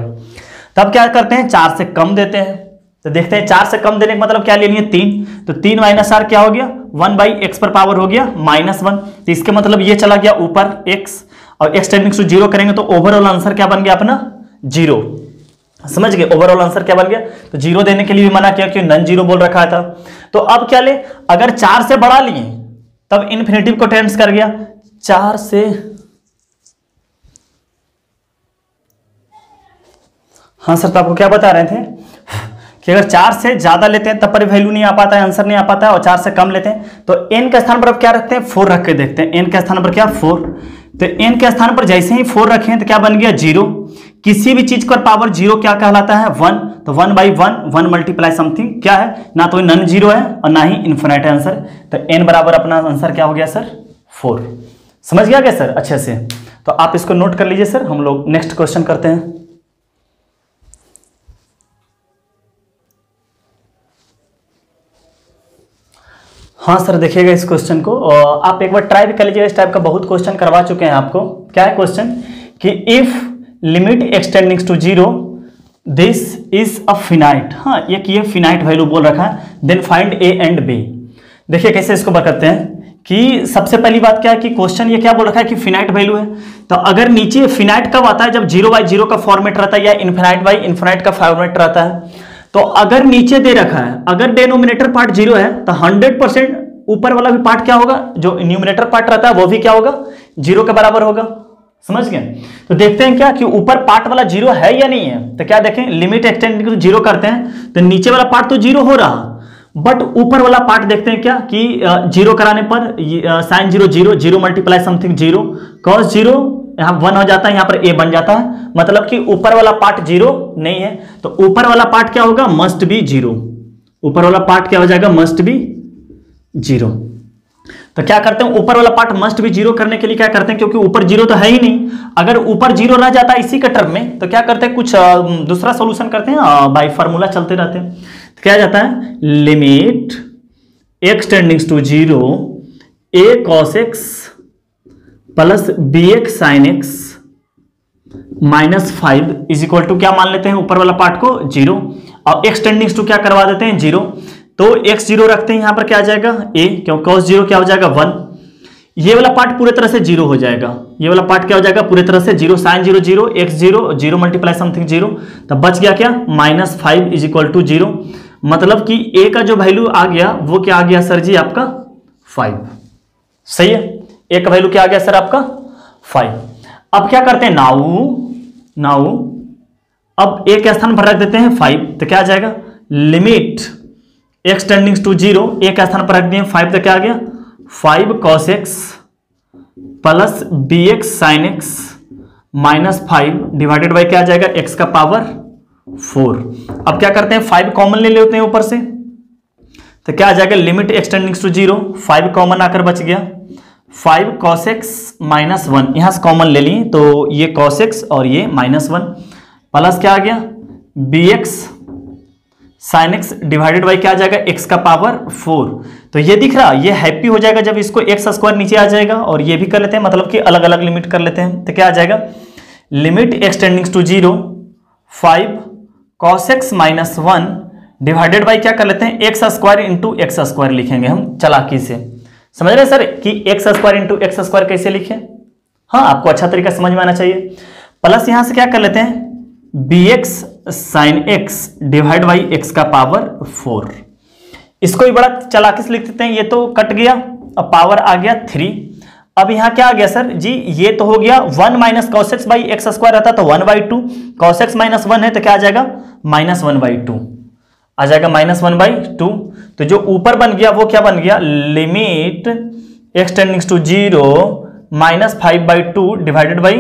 [SPEAKER 1] तब क्या करते हैं 4 से कम देते हैं, तो देखते हैं 4 से कम देने का मतलब क्या ले लिए 3, तो 3 माइनस r क्या हो गया 1/x पर पावर हो गया -1। तो इसके मतलब ये चला गया ऊपर x, और x टेंडिंग्स टू 0 करेंगे तो ओवरऑल आंसर क्या बन गया अपना 0। समझ गए, ओवरऑल आंसर क्या बन गया। तो 0 देने के लिए भी मना किया क्यों, नन 0 बोल रखा था। तो अब क्या ले, अगर 4 से बढ़ा लिए तब इन्फिनेटिव को टेंड्स कर गया, 4 से, हाँ सर तो आपको क्या बता रहे थे कि अगर 4 से ज्यादा लेते हैं तब पर वैल्यू नहीं आ पाता है, आंसर नहीं आ पाता है, और 4 से कम लेते हैं तो n के स्थान पर अब क्या रखते हैं 4 रख के देखते हैं। n के स्थान पर क्या 4, तो n के स्थान पर जैसे ही 4 रखें तो क्या बन गया 0। किसी भी चीज पर पावर 0 क्या कहलाता है 1, तो 1/1 1 मल्टीप्लाई समथिंग क्या है, ना तो नन 0 है और ना ही इन्फिनिट है आंसर। तो n बराबर अपना आंसर क्या हो गया सर 4। समझ गया क्या सर अच्छे से। तो आप इसको नोट कर लीजिए सर, हम लोग नेक्स्ट क्वेश्चन करते हैं। हाँ सर देखिएगा इस क्वेश्चन को, आप एक बार ट्राई भी कर लीजिएगा, इस टाइप का बहुत क्वेश्चन करवा चुके हैं आपको। क्या है क्वेश्चन कि if limit x tending to 0 this is a finite, हाँ ये फिनाइट वैल्यू बोल रखा है, then find a and b। देखिए कैसे इसको करते हैं कि सबसे पहली बात क्या है कि क्वेश्चन ये क्या बोल रखा है कि फिनाइट वैल्यू है। तो अगर नीचे फिनाइट कब आता है, जब 0/0 का फॉर्मेट रहता है या इन्फिनाइट बाई इन्फिनाइट का फॉर्मेट रहता है। तो अगर नीचे दे रखा है, अगर डिनोमिनेटर पार्ट 0 है तो 100% ऊपर वाला भी पार्ट क्या होगा, जो न्यूमिनेटर पार्ट रहता है वो भी क्या होगा 0 के बराबर होगा। समझ गए। तो देखते हैं क्या कि ऊपर पार्ट वाला 0 है या नहीं है। तो क्या देखें, लिमिट एक्सटेंड टू 0 करते हैं तो नीचे वाला पार्ट तो 0 हो रहा, बट ऊपर वाला पार्ट देखते हैं क्या कि 0 कराने पर साइन 0 0 0 मल्टीप्लाई समथिंग 0 cos 0 यहाँ 1 हो जाता है, यहाँ पर a बन जाता है, मतलब कि ऊपर वाला पार्ट 0 नहीं है। तो ऊपर वाला पार्ट क्या होगा मस्ट बी 0, ऊपर वाला पार्ट क्या हो जाएगा मस्ट बी 0। तो क्या करते हैं ऊपर वाला पार्ट मस्ट बी 0 करने के लिए क्या करते हैं, क्योंकि ऊपर 0 तो है ही नहीं, अगर ऊपर 0 रह जाता है इसी के टर्म में तो क्या करते हैं कुछ दूसरा सॉल्यूशन करते हैं, बाय फार्मूला चलते रहते हैं। तो क्या जाता है limit x tending to 0 a cos x प्लस bx sin x -5 is equal to क्या मान लेते हैं ऊपर वाला पार्ट को 0, और x टेंडिंग्स टू क्या करवा देते हैं 0। तो x 0 रखते हैं, यहां पर क्या आ जाएगा a, क्योंकि cos 0 क्या हो जाएगा 1, ये वाला पार्ट पूरे तरह से 0 हो जाएगा, ये वाला पार्ट क्या हो जाएगा पूरे तरह से 0, sin 0 0 x 0 0 मल्टीप्लाई समथिंग 0, तब बच गया क्या -5 इज इक्वल टू 0। मतलब कि a का जो वैल्यू आ गया वो क्या आ गया सर जी आपका 5। सही है, a का वैल्यू क्या आ गया सर आपका 5। अब क्या करते हैं नाउ अब a के स्थान पर रख देते हैं 5, तो क्या आ जाएगा limit x tending to 0, a का स्थान पर रख दिए 5, तो क्या आ गया 5 cos x प्लस bx sin x minus 5 divided by क्या आ जाएगा x का पावर 4। अब क्या करते हैं 5 कॉमन ले लेते हैं ऊपर से, तो क्या आ जाएगा limit x tending to 0, 5 common आकर बच गया 5 cos x माइनस 1, यहां से कॉमन ले लिए तो ये cos x और ये माइनस 1 प्लस क्या आ गया bx sin x divided by क्या आ जाएगा x का पावर 4। तो ये दिख रहा, ये हैप्पी हो जाएगा जब इसको x स्क्वायर नीचे आ जाएगा, और ये भी कर लेते हैं मतलब कि अलग अलग लिमिट कर लेते हैं, तो क्या आ जाएगा limit x tending to 0 5 cos x minus 1 divided by क्या कर लेते हैं x square into x square लिखेंगे हम चालाकी से। समझ रहे हैं सर कि x square into x square कैसे लिखें? हाँ, आपको अच्छा तरीका समझ में आना चाहिए। प्लस यहां से क्या कर लेते हैं bx sin x divide by x का पावर 4। इसको भी बड़ा चालाकी से लिख देते हैं, ये तो कट गया, अब पावर आ गया 3। अब यहां क्या आ गया सर जी, ये तो हो गया 1 minus cos x by x square रहता तो 1/2, कॉस एक्स माइनस 1 है तो क्या आ जाएगा -1/2 आ जाएगा -1/2। तो जो ऊपर बन गया वो क्या बन गया limit x tending to 0 -5/2 divided by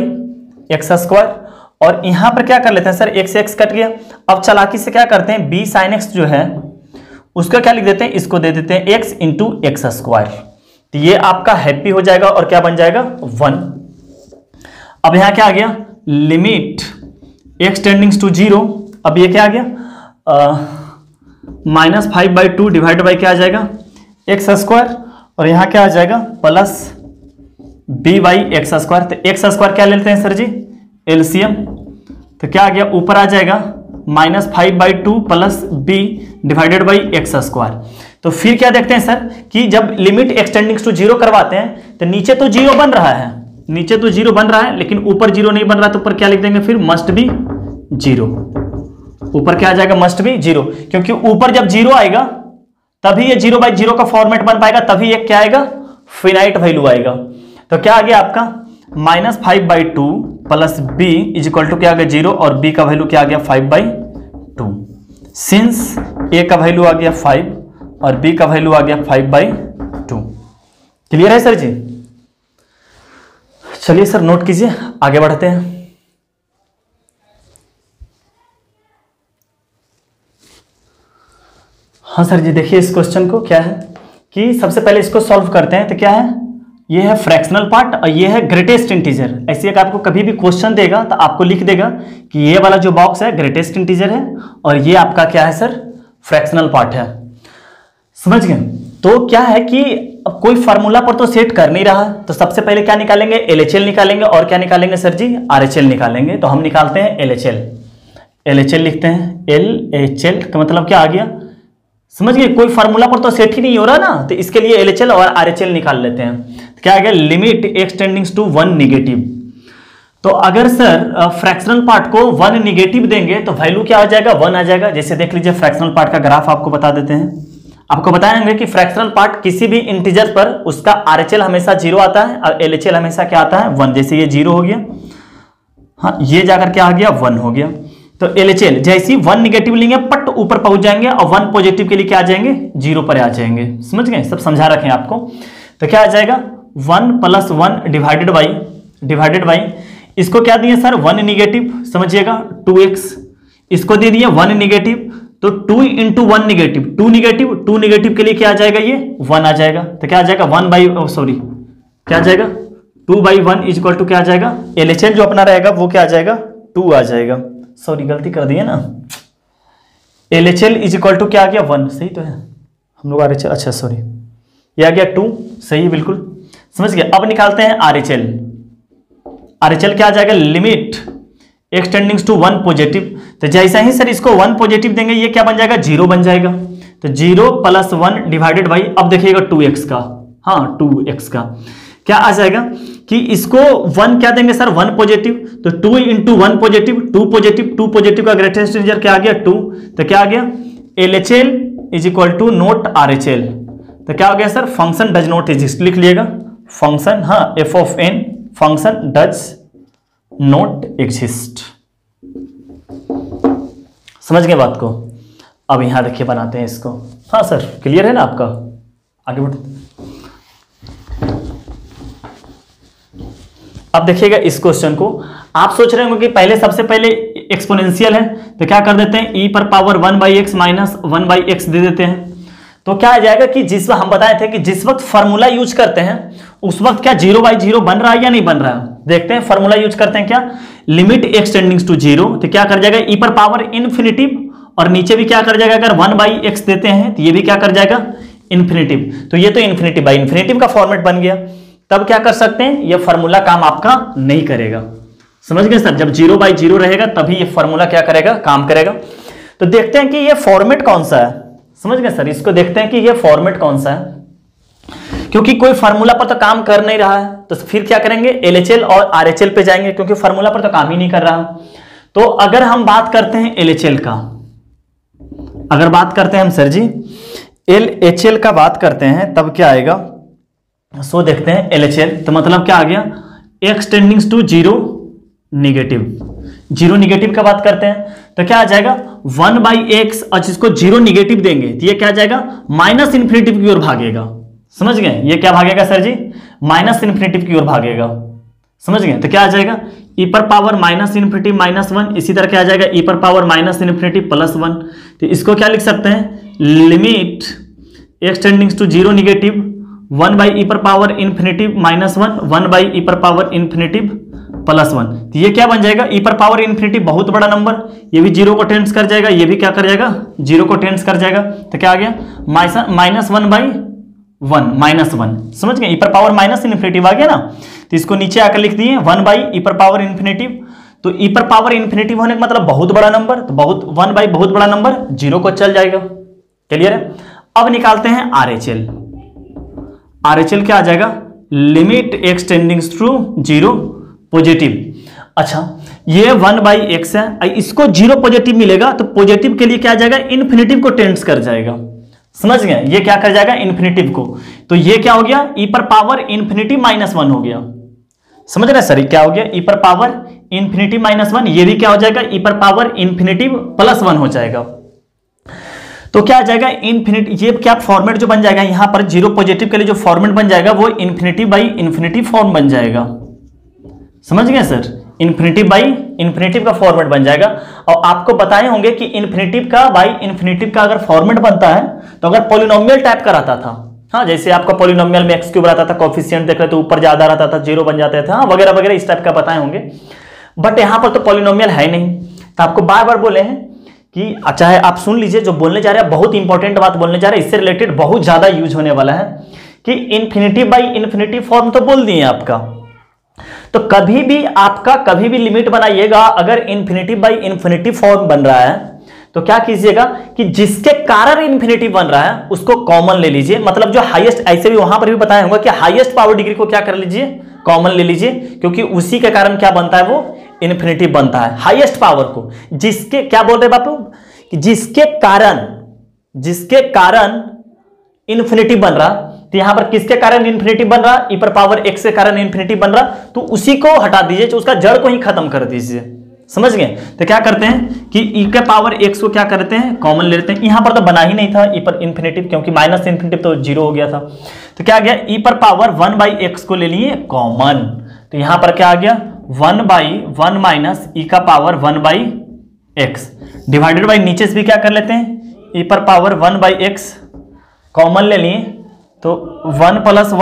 [SPEAKER 1] x square. और यहां पर क्या कर लेते हैं सर x से x कट गया। अब चालाकी से क्या करते हैं b sin x जो है उसका क्या लिख देते हैं, इसको दे देते हैं x इंटू एक्स स्क्वायर, तो ये आपका हैप्पी हो जाएगा और क्या बन जाएगा 1। अब यहां क्या आ गया लिमिट x टेंडिंग्स टू 0, अब ये क्या आ गया -5/2 डिवाइड बाई क्या आ जाएगा एक्स स्क्वायर, और यहां क्या आ जाएगा plus b by x square. तो एक्स स्क्वायर क्या लेते हैं सर जी एलसीएम, तो क्या आ गया ऊपर आ जाएगा -5/2 plus b divided by x square. तो फिर क्या देखते हैं सर कि जब लिमिट x टेंडिंग्स टू 0 करवाते हैं तो नीचे तो 0 बन रहा है, नीचे तो 0 बन रहा है लेकिन ऊपर 0 नहीं बन रहा, तो ऊपर क्या लिख देंगे फिर मस्ट बी 0। ऊपर क्या आ जाएगा मस्ट बी 0, क्योंकि ऊपर जब 0 आएगा तभी ये 0/0 का फॉर्मेट बन पाएगा, तभी ये क्या आएगा फिनाइट वैल्यू आएगा। तो क्या आ गया आपका -5/2 plus b is equal to क्या आ गया 0, और b का वैल्यू क्या आ गया 5/2। सिंस a का वैल्यू आ गया 5 और b का वैल्यू आ गया 5/2। क्लियर है सर जी? चलिए सर नोट कीजिए, आगे बढ़ते हैं। हाँ सर जी, देखिए इस क्वेश्चन को क्या है कि सबसे पहले इसको सॉल्व करते हैं। तो क्या है, ये है फ्रैक्शनल पार्ट और ये है ग्रेटेस्ट इंटीजर। ऐसे एक आपको कभी भी क्वेश्चन देगा तो आपको लिख देगा कि ये वाला जो बॉक्स है ग्रेटेस्ट इंटीजर है और ये आपका क्या है सर फ्रैक्शनल पार्ट है। समझ गए? तो क्या है कि अब कोई फार्मूला पर तो सेट कर नहीं रहा, तो सबसे पहले क्या निकालेंगे एलएचएल निकालेंगे, और क्या निकालेंगे सर जी आरएचएल निकालेंगे। तो हम निकालते हैं एलएचएल, एलएचएल लिखते हैं। एलएचएल का मतलब क्या आ गया, समझ गए? कोई फार्मूला पर तो सेट ही नहीं हो रहा ना, तो इसके लिए एलएचएल और आरएचएल निकाल लेते हैं। तो क्या आ गया limit x tending to 1 negative. तो अगर सर फ्रैक्शनल पार्ट को 1 नेगेटिव देंगे तो वैल्यू क्या आ जाएगा 1 आ जाएगा। जैसे देख लीजिए फ्रैक्शनल पार्ट का ग्राफ आपको बता देते हैं। आपको बताएंगे कि फ्रैक्शनल पार्ट किसी भी इंटीजर पर उसका आरएचएल हमेशा 0 आता है और एलएचएल हमेशा क्या आता है 1। जैसे ये 0 हो गया, हाँ ये जाकर क्या आ गया 1 हो गया। तो एलएचएल जैसे ही 1 नेगेटिव लेंगे पट ऊपर पहुंच जाएंगे और 1 पॉजिटिव के लिए क्या आ जाएंगे 0 पर आ जाएंगे। समझ गए? सब समझा रखें आपको। तो क्या आ जाएगा 1 + 1 डिवाइडेड बाई इसको क्या दिए सर 1 नेगेटिव, समझिएगा 2x, इसको दे दिए 1 नेगेटिव, तो 2 × 1 नेगेटिव 2 नेगेटिव के लिए क्या आ जाएगा ये 1 आ जाएगा। तो क्या आ जाएगा 2/1 इज इक्वल टू क्या आ जाएगा एलएचएल जो अपना रहेगा वो क्या आ जाएगा 2 आ जाएगा। सॉरी गलती कर दिए ना, एलएचएल इज इक्वल टू क्या आ गया 1, सही तो है हम लोग आरएचएल, अच्छा सॉरी ये आ गया 2, सही बिल्कुल समझ गए। अब निकालते हैं आरएचएल। आरएचएल क्या आ जाएगा limit x tending to 1 positive. तो जैसा ही सर इसको 1 पॉजिटिव देंगे ये क्या बन जाएगा 0 बन जाएगा। तो 0 + 1 डिवाइडेड बाई अब देखिएगा 2x का, हाँ 2x का क्या आ जाएगा कि इसको 1 क्या देंगे सर 1 पॉजिटिव, तो 2 × 1 पॉजिटिव 2 पॉजिटिव का ग्रेटेस्ट इंटीजर क्या आ गया 2। तो क्या आ गया LHL is equal to not RHL। तो क्या हो गया sir function does not exist, लिख लिएगा फंक्शन, हाँ f(n) function does not exist. समझ गए बात को? अब यहाँ देखिए बनाते हैं इसको। हाँ सर क्लियर है ना आपका, आगे बढ़ते। अब देखिएगा इस क्वेश्चन को, आप सोच रहे होंगे कि पहले सबसे पहले एक्सपोनेंशियल है तो क्या कर देते हैं, e पर पावर 1/x माइनस 1/x दे देते हैं। तो क्या आ जाएगा कि जिस वक्त हम बताए थे कि जिस वक्त फॉर्मूला यूज करते हैं उस वक्त क्या 0/0 बन रहा है या नहीं बन रहा है। देखते हैं फॉर्मूला यूज करते हैं क्या, लिमिट x टेंडिंग्स टू 0, तो क्या कर जाएगा e पर पावर इन्फिनिटिव, और नीचे भी क्या कर जाएगा, अगर 1/x देते हैं तो ये भी क्या कर जाएगा इन्फिनिटिव। तो ये तो इन्फिनिटिव बाई इन्फिनिटिव का फॉर्मेट बन गया। तब क्या कर सकते हैं, ये फॉर्मूला काम आपका नहीं करेगा। समझ गए सर, जब 0/0 रहेगा तभी ये फॉर्मूला क्या करेगा, काम करेगा। तो देखते हैं कि ये फॉर्मेट कौन सा है। समझ गए सर, इसको देखते हैं कि ये फॉर्मेट कौन सा है, क्योंकि कोई फार्मूला पर तो काम कर नहीं रहा है तो फिर क्या करेंगे, एलएचएल और आरएचएल पे जाएंगे, क्योंकि फार्मूला पर तो काम ही नहीं कर रहा। तो अगर हम बात करते हैं एलएचएल का, अगर बात करते हैं हम सर जी एलएचएल का बात करते हैं तब क्या आएगा, सो देखते हैं एलएचएल, तो मतलब क्या आ गया, x tending to 0 negative, 0 negative का बात करते हैं तो क्या आ जाएगा 1/x, और जिसको 0 निगेटिव देंगे तो ये क्या आ जाएगा माइनस इन्फिनिटिव की ओर भागेगा। समझ गए, ये क्या भागेगा सर जी, माइनस इन्फिनिटिव की ओर भागेगा। समझ गए, तो क्या आ जाएगा e पर पावर माइनस इन्फिनिटी -1, इसी तरह क्या आ जाएगा e पर पावर माइनस इन्फिनिटी +1। तो इसको क्या लिख सकते हैं, limit x tending to 0 negative 1/e पर पावर इन्फिनिटी -1, 1/e पर पावर इन्फिनिटी +1। तो ये क्या बन जाएगा, e पर पावर इन्फिनिटी बहुत बड़ा नंबर, ये भी 0 को टेंड्स कर जाएगा, ये भी क्या कर जाएगा 0 को टेंड्स कर जाएगा। तो क्या आ गया -1/1। समझ गए, e पर पावर माइनस इन्फिनिटी आ गया ना, तो इसको नीचे आकर लिख दिए 1/e पर पावर इन्फिनिटी। तो e पर पावर इन्फिनिटी होने का मतलब बहुत बड़ा नंबर, तो बहुत 1/, बहुत बड़ा नंबर 0 को चल जाएगा। क्लियर है। अब निकालते हैं आरएचएल। आरएचएल क्या आ जाएगा, limit x tending to 0 positive. अच्छा ये 1/x है, इसको 0 पॉजिटिव मिलेगा तो पॉजिटिव के लिए क्या आ जाएगा, इन्फिनिटिव को टेंड्स कर जाएगा। समझ गए, ये क्या कर जाएगा इन्फिनिटिव को, तो ये क्या हो गया e पर पावर इन्फिनिटी -1 हो गया। समझ रहे सर, क्या हो गया e पर पावर इन्फिनिटी -1, ये भी क्या हो जाएगा e पर पावर इन्फिनिटी +1 हो जाएगा। तो क्या आ जाएगा इन्फिनिटी, ये क्या फॉर्मेट जो बन जाएगा यहां पर 0 पॉजिटिव के लिए जो फॉर्मेट बन जाएगा वो इन्फिनिटी फॉर्म बन जाएगा। समझ गए सर, इन्फिनिटिव का फॉर्मेट बन जाएगा। और आपको बताए होंगे कि इन्फिनिटिव का बाई इन्फिनिटिव का अगर फॉर्मेट बनता है तो अगर पॉलिनोमियल टाइप का रहता था, हाँ जैसे आपका पॉलिनोमियल में x क्यूब रहता था, कोफिशिएंट देख रहे तो ऊपर ज्यादा रहता था 0 बन जाते थे, हाँ वगैरह वगैरह इस टाइप का बताए होंगे। बट यहाँ पर तो पॉलिनोमियल है नहीं, तो आपको बार बार बोले हैं कि चाहे आप सुन लीजिए, जो बोलने जा रहे हैं बहुत इंपॉर्टेंट बात बोलने जा रहे हैं, इससे रिलेटेड बहुत ज्यादा यूज होने वाला है कि इन्फिनिटी बाई इन्फिनिटी फॉर्म तो बोल दिए आपका। तो कभी भी आपका कभी भी लिमिट बनाइएगा, अगर इन्फिनिटी बाई इन्फिनिटी फॉर्म बन रहा है तो क्या कीजिएगा कि जिसके कारण इन्फिनिटी बन रहा है उसको कॉमन ले लीजिए, मतलब जो हाईएस्ट, ऐसे भी वहां पर भी बताया होगा कि हाईएस्ट पावर डिग्री को क्या कर लीजिए, कॉमन ले लीजिए, क्योंकि उसी के कारण क्या बनता है, वो इन्फिनिटी बनता है। हाईएस्ट पावर को, जिसके क्या बोल रहे बापू, कि जिसके कारण इन्फिनिटी बन रहा, तो यहां पर किसके कारण इन्फिनिटी बन रहा, e पर पावर x के कारण इन्फिनिटी बन रहा, तो उसी को हटा दीजिए, तो उसका जड़ को ही खत्म कर दीजिए। समझ गए, तो क्या करते हैं कि e के पावर x को क्या करते हैं, कॉमन ले लेते हैं। यहां पर तो बना ही नहीं था e पर इन्फिनिटी, क्योंकि माइनस इन्फिनिटी तो 0 हो गया था। तो क्या आ गया, e पर पावर 1/x को ले लिए कॉमन, तो यहां पर क्या आ गया 1/1 माइनस e का पावर 1/x डिवाइडेड बाई, नीचे से भी क्या कर लेते हैं e पर पावर 1/x कॉमन ले लिए, तो 1 +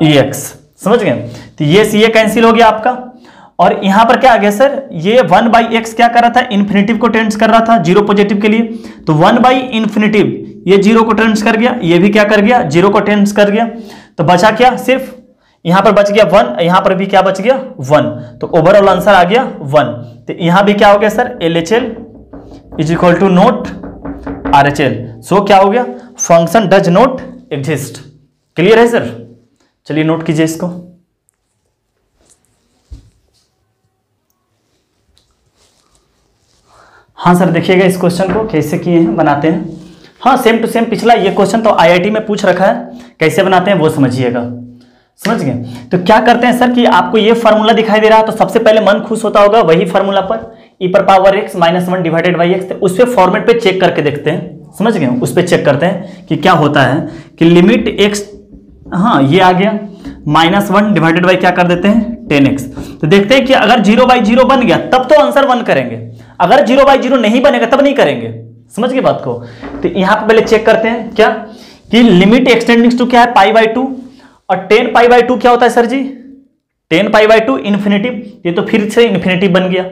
[SPEAKER 1] 1/x। समझ गए, तो ये से ये कैंसिल हो गया आपका, और यहां पर क्या आ गया सर, ये 1/x क्या कर रहा था, इन्फिनिटिव को टेंड्स कर रहा था 0 पॉजिटिव के लिए, तो 1/इन्फिनिटिव ये 0 को टेंड्स कर गया, ये भी क्या कर गया 0 को टेंड्स कर गया, तो बचा क्या, सिर्फ यहां पर बच गया 1, यहां पर भी क्या बच गया 1, तो ओवरऑल आंसर आ गया 1। तो यहां भी क्या हो गया sir, LHL is equal to not RHL। So क्या हो गया, function does not exist. Clear है सर, चलिए नोट कीजिए इसको। हाँ सर देखिएगा इस क्वेश्चन को कैसे किए हैं, बनाते हैं। हाँ सेम टू सेम पिछला ये क्वेश्चन तो IIT में पूछ रखा है, कैसे बनाते हैं वो समझिएगा। समझ गए, तो क्या करते हैं सर कि आपको ये फार्मूला दिखाई दे रहा है तो सबसे पहले मन खुश होता होगा वही फार्मूला पर, ई पर power x minus 1 divided by x, उस पे फॉर्मेट पे चेक करके देखते हैं, समझ गए, उस पे चेक करते हैं कि क्या होता है कि लिमिट एक्स, हाँ ये आ गया -1 डिवाइडेड बाई क्या कर देते हैं 10x। तो देखते हैं कि अगर 0/0 बन गया तब तो आंसर 1 करेंगे, अगर 0/0 नहीं बनेगा तब नहीं करेंगे, समझ गए बात को। तो यहां पे पहले चेक करते हैं क्या कि लिमिट एक्सटेंडिंग टू क्या है π/2 और 10π/2 क्या होता है सर जी 10π/2 इन्फिनिटी, ये तो फिर से इन्फिनिटी बन गया,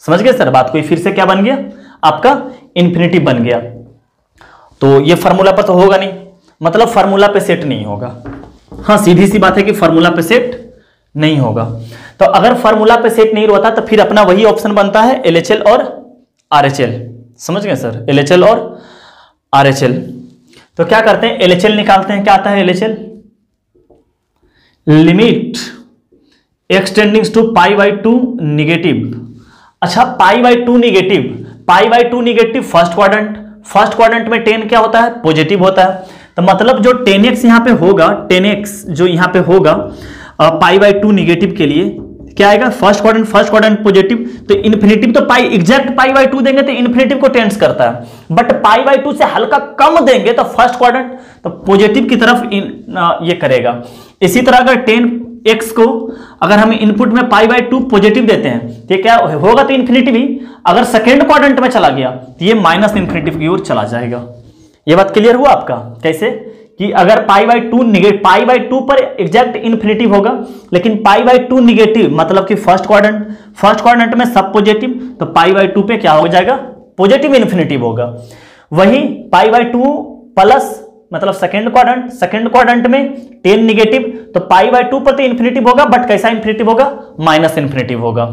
[SPEAKER 1] समझ गए सर बात को, फिर से क्या बन गया आपका इन्फिनिटी बन गया। तो ये फार्मूला पर तो होगा नहीं, मतलब फार्मूला पे सेट नहीं होगा, हाँ सीधी सी बात है कि फार्मूला पे सेट नहीं होगा। तो अगर फार्मूला पे सेट नहीं होता तो फिर अपना वही ऑप्शन बनता है LHL और RHL, समझ गए सर LHL और RHL। तो क्या करते हैं LHL निकालते हैं, क्या आता है LHL, limit extending to π/2 negative. अच्छा π/2 नेगेटिव, π/2 नेगेटिव फर्स्ट क्वाड्रेंट में 10 क्या होता है पॉजिटिव होता है, तो मतलब जो 10x यहां पे होगा, 10x जो यहां पे होगा π/2 नेगेटिव के लिए क्या आएगा फर्स्ट क्वाड्रेंट पॉजिटिव, तो इन्फिनिटिव तो पाई एग्जैक्ट π/2 देंगे तो इन्फिनिटिव को टेंस करता है, बट π/2 से हल्का कम देंगे तो फर्स्ट क्वाड्रेंट तो पॉजिटिव की तरफ ये करेगा। इसी तरह अगर 10x को अगर हम इनपुट में π/2 पॉजिटिव देते हैं तो क्या होगा, तो इन्फिनिटिव ही, अगर सेकेंड क्वाड्रेंट में चला गया तो ये माइनस इन्फिनिटिव की ओर चला जाएगा। ये बात क्लियर हुआ आपका, कैसे कि अगर π/2 पर एग्जैक्ट इन्फिनिटिव होगा, लेकिन π/2 निगेटिव मतलब कि फर्स्ट क्वाड्रेंट में सब पॉजिटिव, तो π/2 पे क्या हो जाएगा पॉजिटिव इन्फिनिटिव होगा। वही π/2 प्लस मतलब सेकेंड क्वाड्रेंट में 10 निगेटिव, तो π/2 पर तो इन्फिनिटिव होगा, बट कैसा इन्फिनिटिव होगा माइनस इन्फिनिटिव होगा।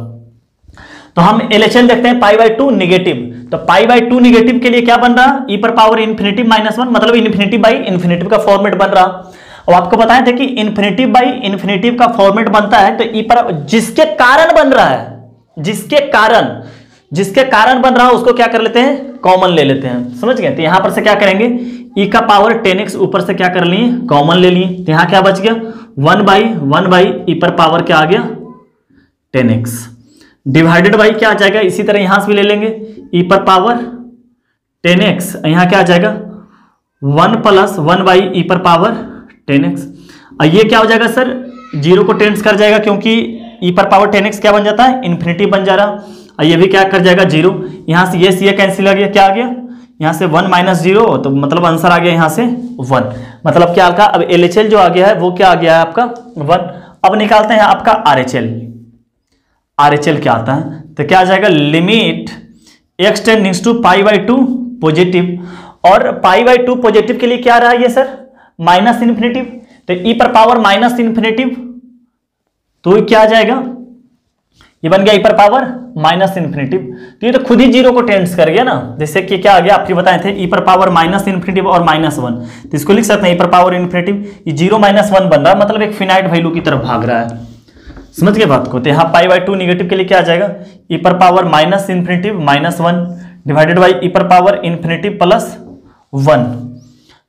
[SPEAKER 1] तो हम LHL देखते हैं π/2 निगेटिव, तो π/2 निगेटिव के लिए क्या बन रहा e पर पावर इन्फिनिटी -1, मतलब इन्फिनिटी बाई इन्फिनिटिव का फॉर्मेट बन रहा। और आपको बताया था कि इन्फिनिटिव बाई इन्फिनिटिव का फॉर्मेट बनता है तो ई पर जिसके कारण बन रहा है, जिसके कारण बन रहा है उसको क्या कर लेते हैं कॉमन ले लेते हैं, समझ गए। तो यहां पर से क्या करेंगे e का पावर 10x ऊपर से क्या कर लिए कॉमन ले लिए, तो यहां क्या बच गया 1/1 e पर पावर क्या आ गया 10x डिवाइडेड बाई क्या आ जाएगा, इसी तरह यहां से भी ले लेंगे e पर पावर 10x, यहां क्या आ जाएगा 1 + 1/e पर पावर 10x। ये क्या हो जाएगा सर 0 को टेंस कर जाएगा, क्योंकि e पर पावर 10x क्या बन जाता है इन्फिनिटी बन जा रहा। ये भी क्या कर जाएगा 0, यहां से ये कैंसिल आ गया, क्या आ गया यहां से 1 - 0, तो मतलब आंसर आ गया यहां से 1, मतलब क्या का अब LHL जो आ गया है वो क्या आ गया है आपका 1। अब निकालते हैं आपका RHL क्या आता है, तो क्या आ जाएगा लिमिट एक्सटेंडिंग टू π/2 पॉजिटिव, और π/2 पॉजिटिव के लिए क्या रहा ये सर माइनस इन्फिनिटिव, तो e पर पावर माइनस इन्फिनिटिव, तो क्या आ जाएगा ये बन गया e पर पावर माइनस इन्फिनिटिव। तो ये तो खुद ही 0 को टेंस कर गया ना, जैसे कि क्या आ गया आपके बताए थे e पर पावर माइनस इन्फिनिटिव और -1, तो इसको लिख सकते हैं e पर पावर इन्फिनिटिव, ये 0 - 1 बन रहा है, मतलब एक फिनाइट वैल्यू की तरफ भाग रहा है, समझ गए बात को। तो यहाँ π/2 निगेटिव के लिए क्या आ जाएगा e पर power minus infinitive -1 divided by e पर पावर इन्फिनिटिव +1,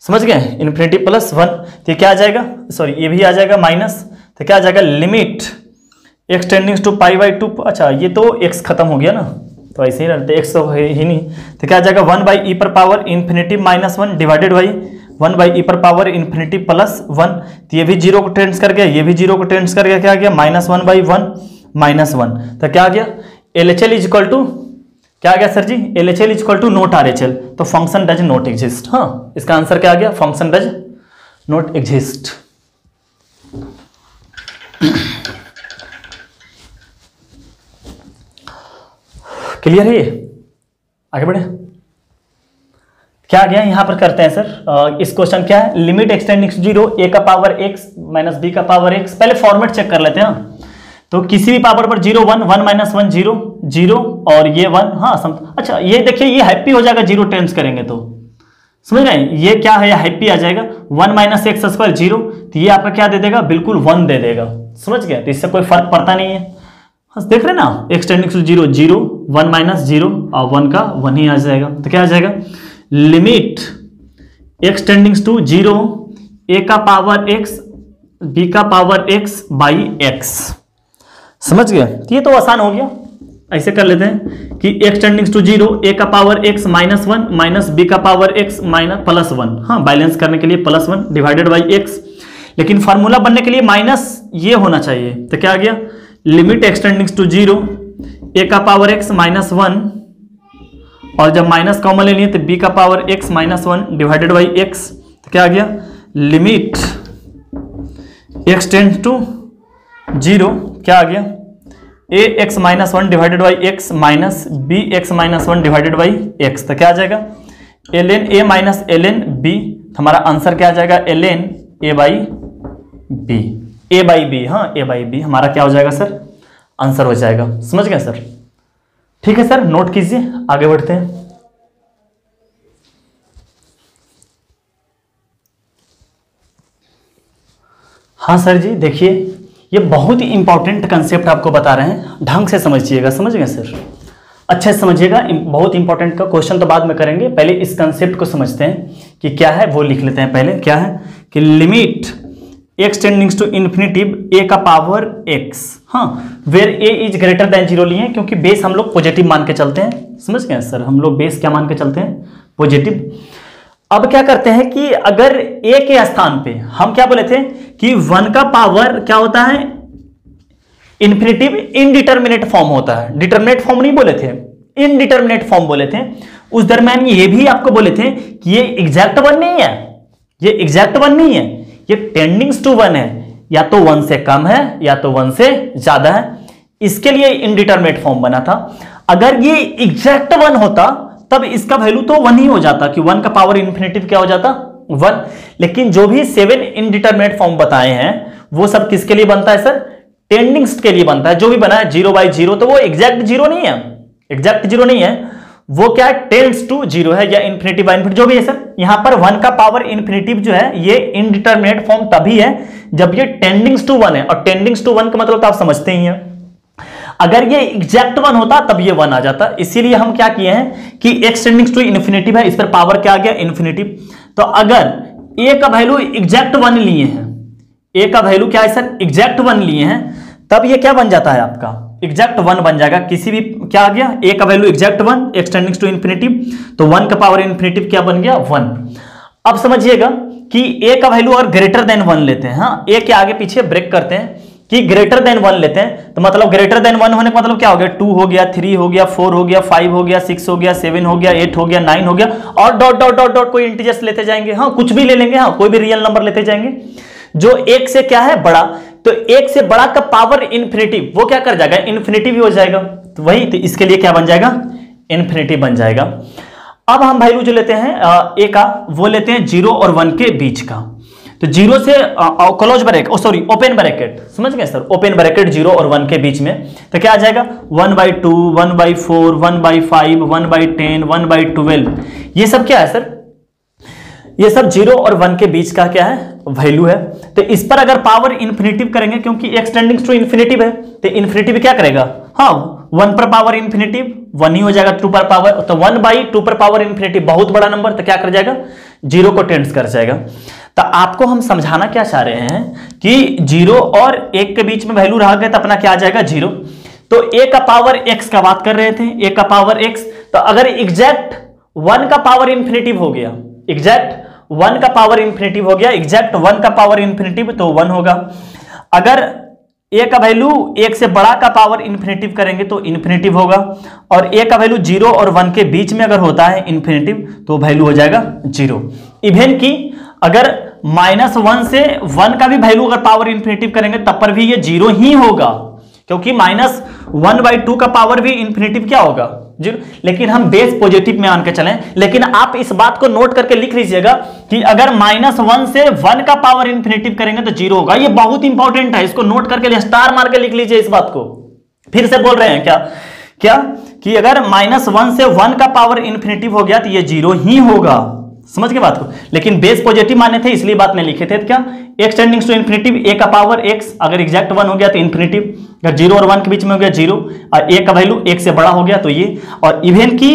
[SPEAKER 1] समझ गए इन्फिनिटी +1, तो क्या आ जाएगा सॉरी ये भी आ जाएगा माइनस, तो क्या आ जाएगा लिमिट एक्सटेंडिंग टू π/2, अच्छा ये तो x खत्म हो गया ना, तो ऐसे ही रहते x तो है ही नहीं, तो क्या आ जाएगा 1/e पर power infinity -1 divided by 1/e पर पावर इन्फिनिटी +1, तो ये भी 0 को टेंस कर गया, ये भी 0 को टेंस कर गया, क्या आ गया -1/1 -1, तो क्या आ गया LHL इक्वल टू क्या आ गया sir ji LHL equal to not RHL, तो फंक्शन डज नॉट एग्जिस्ट। हाँ इसका आंसर क्या आ गया function does not exist. Clear है ये, आगे बढ़े क्या आ गया यहां पर करते हैं सर। इस क्वेश्चन क्या है लिमिट एक्सटेंडिंग टू 0 a का पावर x माइनस b का पावर x, पहले फॉर्मेट चेक कर लेते हैं ना, तो किसी भी पावर पर 0 1 1 - 1 0 0 और ये 1, हाँ अच्छा ये देखिए ये हैप्पी हो जाएगा 0 टेंस करेंगे तो, समझ रहे हैं ये क्या है हैप्पी आ जाएगा 1 - x² 0, तो ये आपका क्या दे देगा बिल्कुल 1 दे देगा, समझ गया, तो इससे कोई फर्क पड़ता नहीं है। हाँ देख रहे हैं ना एक्सटेंडिंग टू 0 0 1 - 0 और 1 का 1 ही आ जाएगा, तो क्या आ जाएगा लिमिट एक्सटेंडिंग टू 0 a का पावर x b का पावर x बाई x, समझ गए, ये तो आसान हो गया, ऐसे कर लेते हैं कि x टेंडिंग्स टू 0, a का power x minus 1 minus b का पावर x माइनस प्लस 1, हाँ बैलेंस करने के लिए प्लस 1 डिवाइडेड बाई x, लेकिन फार्मूला बनने के लिए माइनस ये होना चाहिए, तो क्या आ गया limit x tending to 0, a का पावर x माइनस 1 और जब माइनस कॉमन ले लिए तो b का power x minus 1 divided by x, तो क्या आ गया लिमिट x टेंड्स टू 0, क्या आ गया a x minus 1 divided by x minus b x minus 1 divided by x, तो क्या आ जाएगा ln a minus ln b, हमारा आंसर क्या आ जाएगा ln a बाई b, हाँ a बाई b हमारा क्या हो जाएगा सर आंसर हो जाएगा। समझ गए सर? ठीक है सर, नोट कीजिए, आगे बढ़ते हैं। हाँ सर जी, देखिए ये बहुत ही इंपॉर्टेंट कंसेप्ट आपको बता रहे हैं, ढंग से समझिएगा। समझ गए सर? अच्छे से समझिएगा, बहुत इंपॉर्टेंट का क्वेश्चन तो बाद में करेंगे, पहले इस कंसेप्ट को समझते हैं कि क्या है, वो लिख लेते हैं पहले। क्या है कि limit x tending to infinitive a का पावर x, हाँ where a is greater than 0 लिए, क्योंकि बेस हम लोग पॉजिटिव मान के चलते हैं। समझ गए सर? हम लोग बेस क्या मान के चलते हैं? पॉजिटिव। अब क्या करते हैं कि अगर a के स्थान पे हम क्या बोले थे कि 1 का पावर क्या होता है इन्फिनिटिव इनडिटर्मिनेट फॉर्म होता है, डिटर्मिनेट फॉर्म नहीं बोले थे, इनडिटर्मिनेट फॉर्म बोले थे। उस दरम्यान ये भी आपको बोले थे कि ये एग्जैक्ट 1 नहीं है, ये एग्जैक्ट 1 नहीं है, ये टेंडिंग्स टू 1 है, या तो 1 से कम है या तो 1 से ज्यादा है, इसके लिए इनडिटर्मिनेट फॉर्म बना था। अगर ये एग्जैक्ट 1 होता तब इसका वैल्यू तो 1 ही हो जाता, कि 1 का पावर इन्फिनिटिव क्या हो जाता 1। लेकिन जो भी 7 इनडिटर्मिनेट फॉर्म बताए हैं वो सब किसके लिए बनता है सर? टेंडिंग्स के लिए बनता है। जो भी बना है 0/0, तो वो एग्जैक्ट 0 नहीं है, एग्जैक्ट 0 नहीं है, वो क्या है टेंड्स टू 0 है, या इन्फिनिटी बाय इन्फिनिटी जो भी है सर। यहां पर 1 का पावर इन्फिनिटिव जो है ये इनडिटर्मिनेट फॉर्म तभी है जब ये टेंडिंग्स टू 1 है, और टेंडिंग्स टू 1 का मतलब तो आप समझते ही हैं। अगर ये एग्जैक्ट 1 होता तब ये 1 आ जाता, इसीलिए हम क्या किए हैं कि x टेंडिंग्स टू इन्फिनिटिव है, इस पर पावर क्या आ गया इन्फिनिटिव। तो अगर a का वैल्यू एग्जैक्ट 1 लिए हैं, a का वैल्यू क्या है सर एग्जैक्ट 1 लिए हैं, तब ये क्या बन जाता है आपका एग्जैक्ट 1 बन जाएगा। किसी भी क्या आ गया a का value exact 1, x tending to infinitive, तो 1 का पावर इन्फिनिटिव क्या बन गया 1। अब समझिएगा कि a का वैल्यू अगर ग्रेटर देन 1 लेते हैं, हाँ a के आगे पीछे ब्रेक करते हैं कि ग्रेटर देन 1 लेते हैं, तो मतलब ग्रेटर देन 1 होने का मतलब क्या हो गया 2 हो गया, 3 हो गया, 4 हो गया, 5 हो गया, 6 हो गया, 7 हो गया, 8 हो गया, 9 हो गया, और डॉट डॉट डॉट डॉट कोई इंटीजर्स लेते जाएंगे, हाँ कुछ भी ले लेंगे, हाँ कोई भी रियल नंबर लेते जाएंगे जो 1 से क्या है बड़ा, तो 1 से बड़ा का पावर इन्फिनिटिव वो क्या कर जाएगा इन्फिनिटिव ही हो जाएगा, तो वही तो इसके लिए क्या बन जाएगा इन्फिनिटिव बन जाएगा। अब हम वैल्यू जो लेते हैं a का वो लेते हैं 0 और 1 के बीच का, तो 0 से close bracket sorry open bracket, समझ गए सर, ओपन ब्रैकेट 0 और 1 के बीच में, तो क्या आ जाएगा 1/2, 1/4, 1/5, 1/10, 1/12, ये सब क्या है सर, ये सब 0 और 1 के बीच का क्या है वैल्यू है। तो इस पर अगर पावर इन्फिनिटिव करेंगे, क्योंकि x टेंडिंग्स टू इन्फिनिटिव है, तो इन्फिनिटिव क्या करेगा, हाँ 1 पर पावर इन्फिनिटिव 1 ही हो जाएगा, 2 पर पावर, तो 1/2 पर पावर इन्फिनिटिव बहुत बड़ा नंबर, तो क्या कर जाएगा 0 को टेंड्स कर जाएगा। तो आपको हम समझाना क्या चाह रहे हैं कि 0 और 1 के बीच में वैल्यू रह गए तो अपना क्या आ जाएगा 0। तो a का पावर x का बात कर रहे थे, a का पावर x, तो अगर एग्जैक्ट 1 का पावर इन्फिनिटिव हो गया, एग्जैक्ट 1 का पावर इन्फिनिटिव हो गया, एग्जैक्ट 1 का पावर इन्फिनिटिव तो 1 होगा। अगर a का वैल्यू 1 से बड़ा का पावर इन्फिनिटिव करेंगे तो इन्फिनिटिव होगा, और a का वैल्यू 0 और 1 के बीच में अगर होता है इन्फिनिटिव तो वैल्यू हो जाएगा 0। इवन की अगर -1 से 1 का भी वैल्यू अगर पावर इन्फिनिटिव करेंगे तब पर भी ये 0 ही होगा, क्योंकि -1/2 का पावर भी इन्फिनिटिव क्या होगा 0। लेकिन हम बेस पॉजिटिव में मान के चलें, लेकिन आप इस बात को नोट करके लिख लीजिएगा कि अगर -1 से 1 का पावर इन्फिनिटिव करेंगे तो 0 होगा। ये बहुत इंपॉर्टेंट है, इसको नोट करके स्टार मार के लिख लीजिए इस बात को। फिर से बोल रहे हैं क्या कि अगर -1 से 1 का पावर इन्फिनिटिव हो गया तो ये 0 ही होगा, समझ के बात को। लेकिन बेस पॉजिटिव माने थे इसलिए बात नहीं लिखे थे, तो क्या x tending to infinitive a का पावर x अगर एग्जैक्ट 1 हो गया तो इन्फिनिटिव, अगर 0 और 1 के बीच में हो गया 0, और a का वैल्यू 1 से बड़ा हो गया तो ये। और इवन की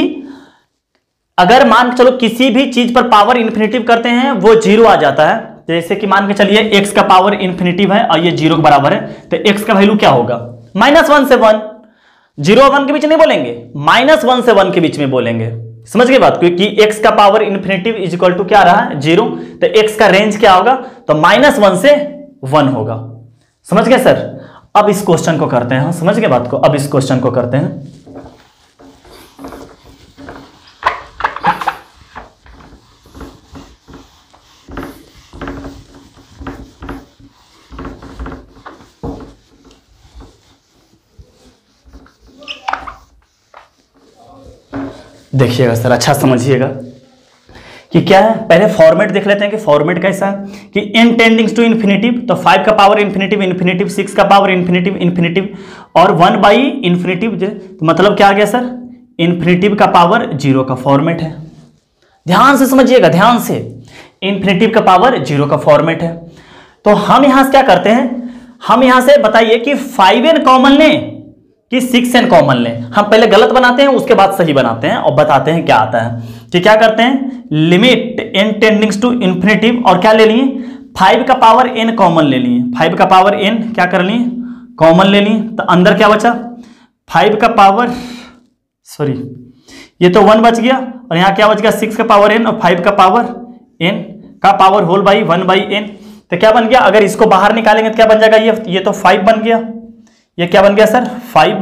[SPEAKER 1] अगर मान के चलो किसी भी चीज पर पावर इन्फिनिटिव करते हैं वो 0 आ जाता है, जैसे कि मान के चलिए x का पावर इन्फिनिटिव है और ये 0 के बराबर है, तो x का वैल्यू क्या होगा -1 से 1, 0 और 1 के बीच नहीं बोलेंगे, -1 से 1 के बीच में बोलेंगे। समझ गए बात, क्योंकि x का power infinitive is equal to क्या रहा है 0, तो x का रेंज क्या होगा, तो -1 से 1 होगा। समझ गए सर। अब इस क्वेश्चन को करते हैं, समझ गए बात को। अब इस क्वेश्चन को करते हैं। देखिएगा सर, अच्छा समझिएगा कि क्या है। पहले फॉर्मेट देख लेते हैं कि फॉर्मेट कैसा है कि n टेंडिंग्स टू इन्फिनेटिव, तो 5 का पावर इन्फिनेटिव इन्फिनेटिव, 6 का पावर इन्फिनेटिव इन्फिनेटिव और 1 बाई इन्फिनेटिव, तो मतलब क्या आ गया सर, इन्फिनेटिव का पावर 0 का फॉर्मेट है। ध्यान से समझिएगा, ध्यान से, इन्फिनेटिव का पावर 0 का फॉर्मेट है। तो हम यहां से क्या करते हैं, हम यहां से बताइए कि 5n कॉमन लें कि 6n कॉमन लें। हम पहले गलत बनाते हैं, उसके बाद सही बनाते हैं और बताते हैं क्या आता है। कि क्या करते हैं, लिमिट n टेंडिंग्स टू इन्फिनेटिव और क्या ले लिए, 5 का पावर n कॉमन ले लिए। 5 का पावर n क्या कर लिए, कॉमन ले लिए, तो अंदर क्या बचा, 5 का पावर, सॉरी ये तो 1 बच गया, और यहाँ क्या बच गया, 6 का पावर n और 5 का पावर n का power whole by 1 by n। तो क्या बन गया, अगर इसको बाहर निकालेंगे तो क्या बन जाएगा, ये तो 5 बन गया, ये क्या बन गया सर 5,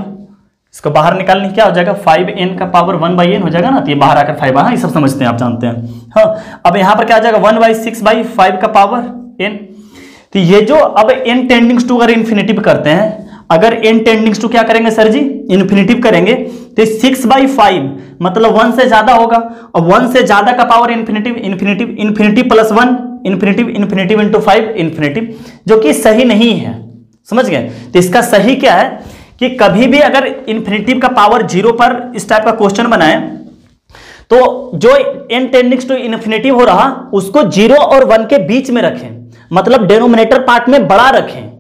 [SPEAKER 1] इसको बाहर निकालने क्या हो जाएगा, 5n का पावर 1 बाई n हो जाएगा ना, तो ये बाहर आकर 5, हाँ ये सब समझते हैं, आप जानते हैं। हाँ, अब यहाँ पर क्या आ जाएगा 1 बाई 6 बाई 5 का पावर n। तो ये जो अब n टेंडिंग्स टू अगर इन्फिनेटिव करते हैं, अगर n टेंडिंग्स टू क्या करेंगे सर जी, इन्फिनेटिव करेंगे, तो 6 बाई 5 मतलब 1 से ज्यादा होगा, और 1 से ज्यादा का power infinitive infinitive infinitive plus 1 infinitive infinitive into 5 infinitive, जो कि सही नहीं है। समझ गए। तो इसका सही क्या है कि कभी भी अगर इन्फिनेटिव का पावर 0 पर इस टाइप का क्वेश्चन बनाए, तो जो n टेंडिंग्स टू इन्फिनेटिव हो रहा उसको 0 और 1 के बीच में रखें, मतलब डिनोमिनेटर पार्ट में बड़ा रखें।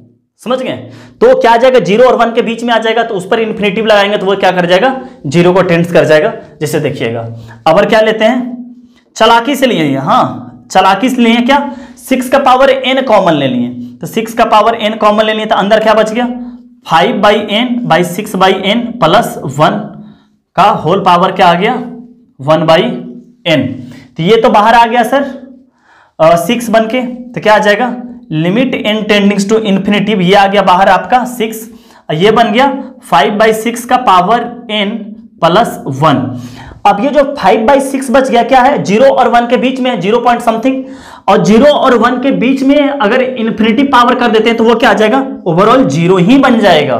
[SPEAKER 1] समझ गए। तो क्या आ जाएगा, 0 और 1 के बीच में आ जाएगा, तो उस पर इन्फिनेटिव लगाएंगे तो वो क्या कर जाएगा, 0 को टेंड्स कर जाएगा। जैसे देखिएगा, अब और क्या लेते हैं, चलाकी से लिए, हाँ चलाकी से लिए क्या, 6 का पावर n कॉमन ले लिए, तो 6 का पावर n कॉमन ले लिए, तो अंदर क्या बच गया, 5 by n by 6 by n plus 1 का होल पावर क्या आ गया, 1 बाई n। तो ये तो बाहर आ गया सर 6 बन के, तो क्या आ जाएगा, लिमिट n टेंडिंग्स टू इन्फिनेटिव, ये आ गया बाहर आपका 6, ये बन गया 5 बाई 6 का पावर n प्लस 1। अब ये जो 5 बाई 6 बच गया क्या है, 0 और 1 के बीच में है, 0 पॉइंट समथिंग, और 0 और 1 के बीच में अगर इन्फिनिटी पावर कर देते हैं तो वो क्या आ जाएगा, ओवरऑल 0 ही बन जाएगा।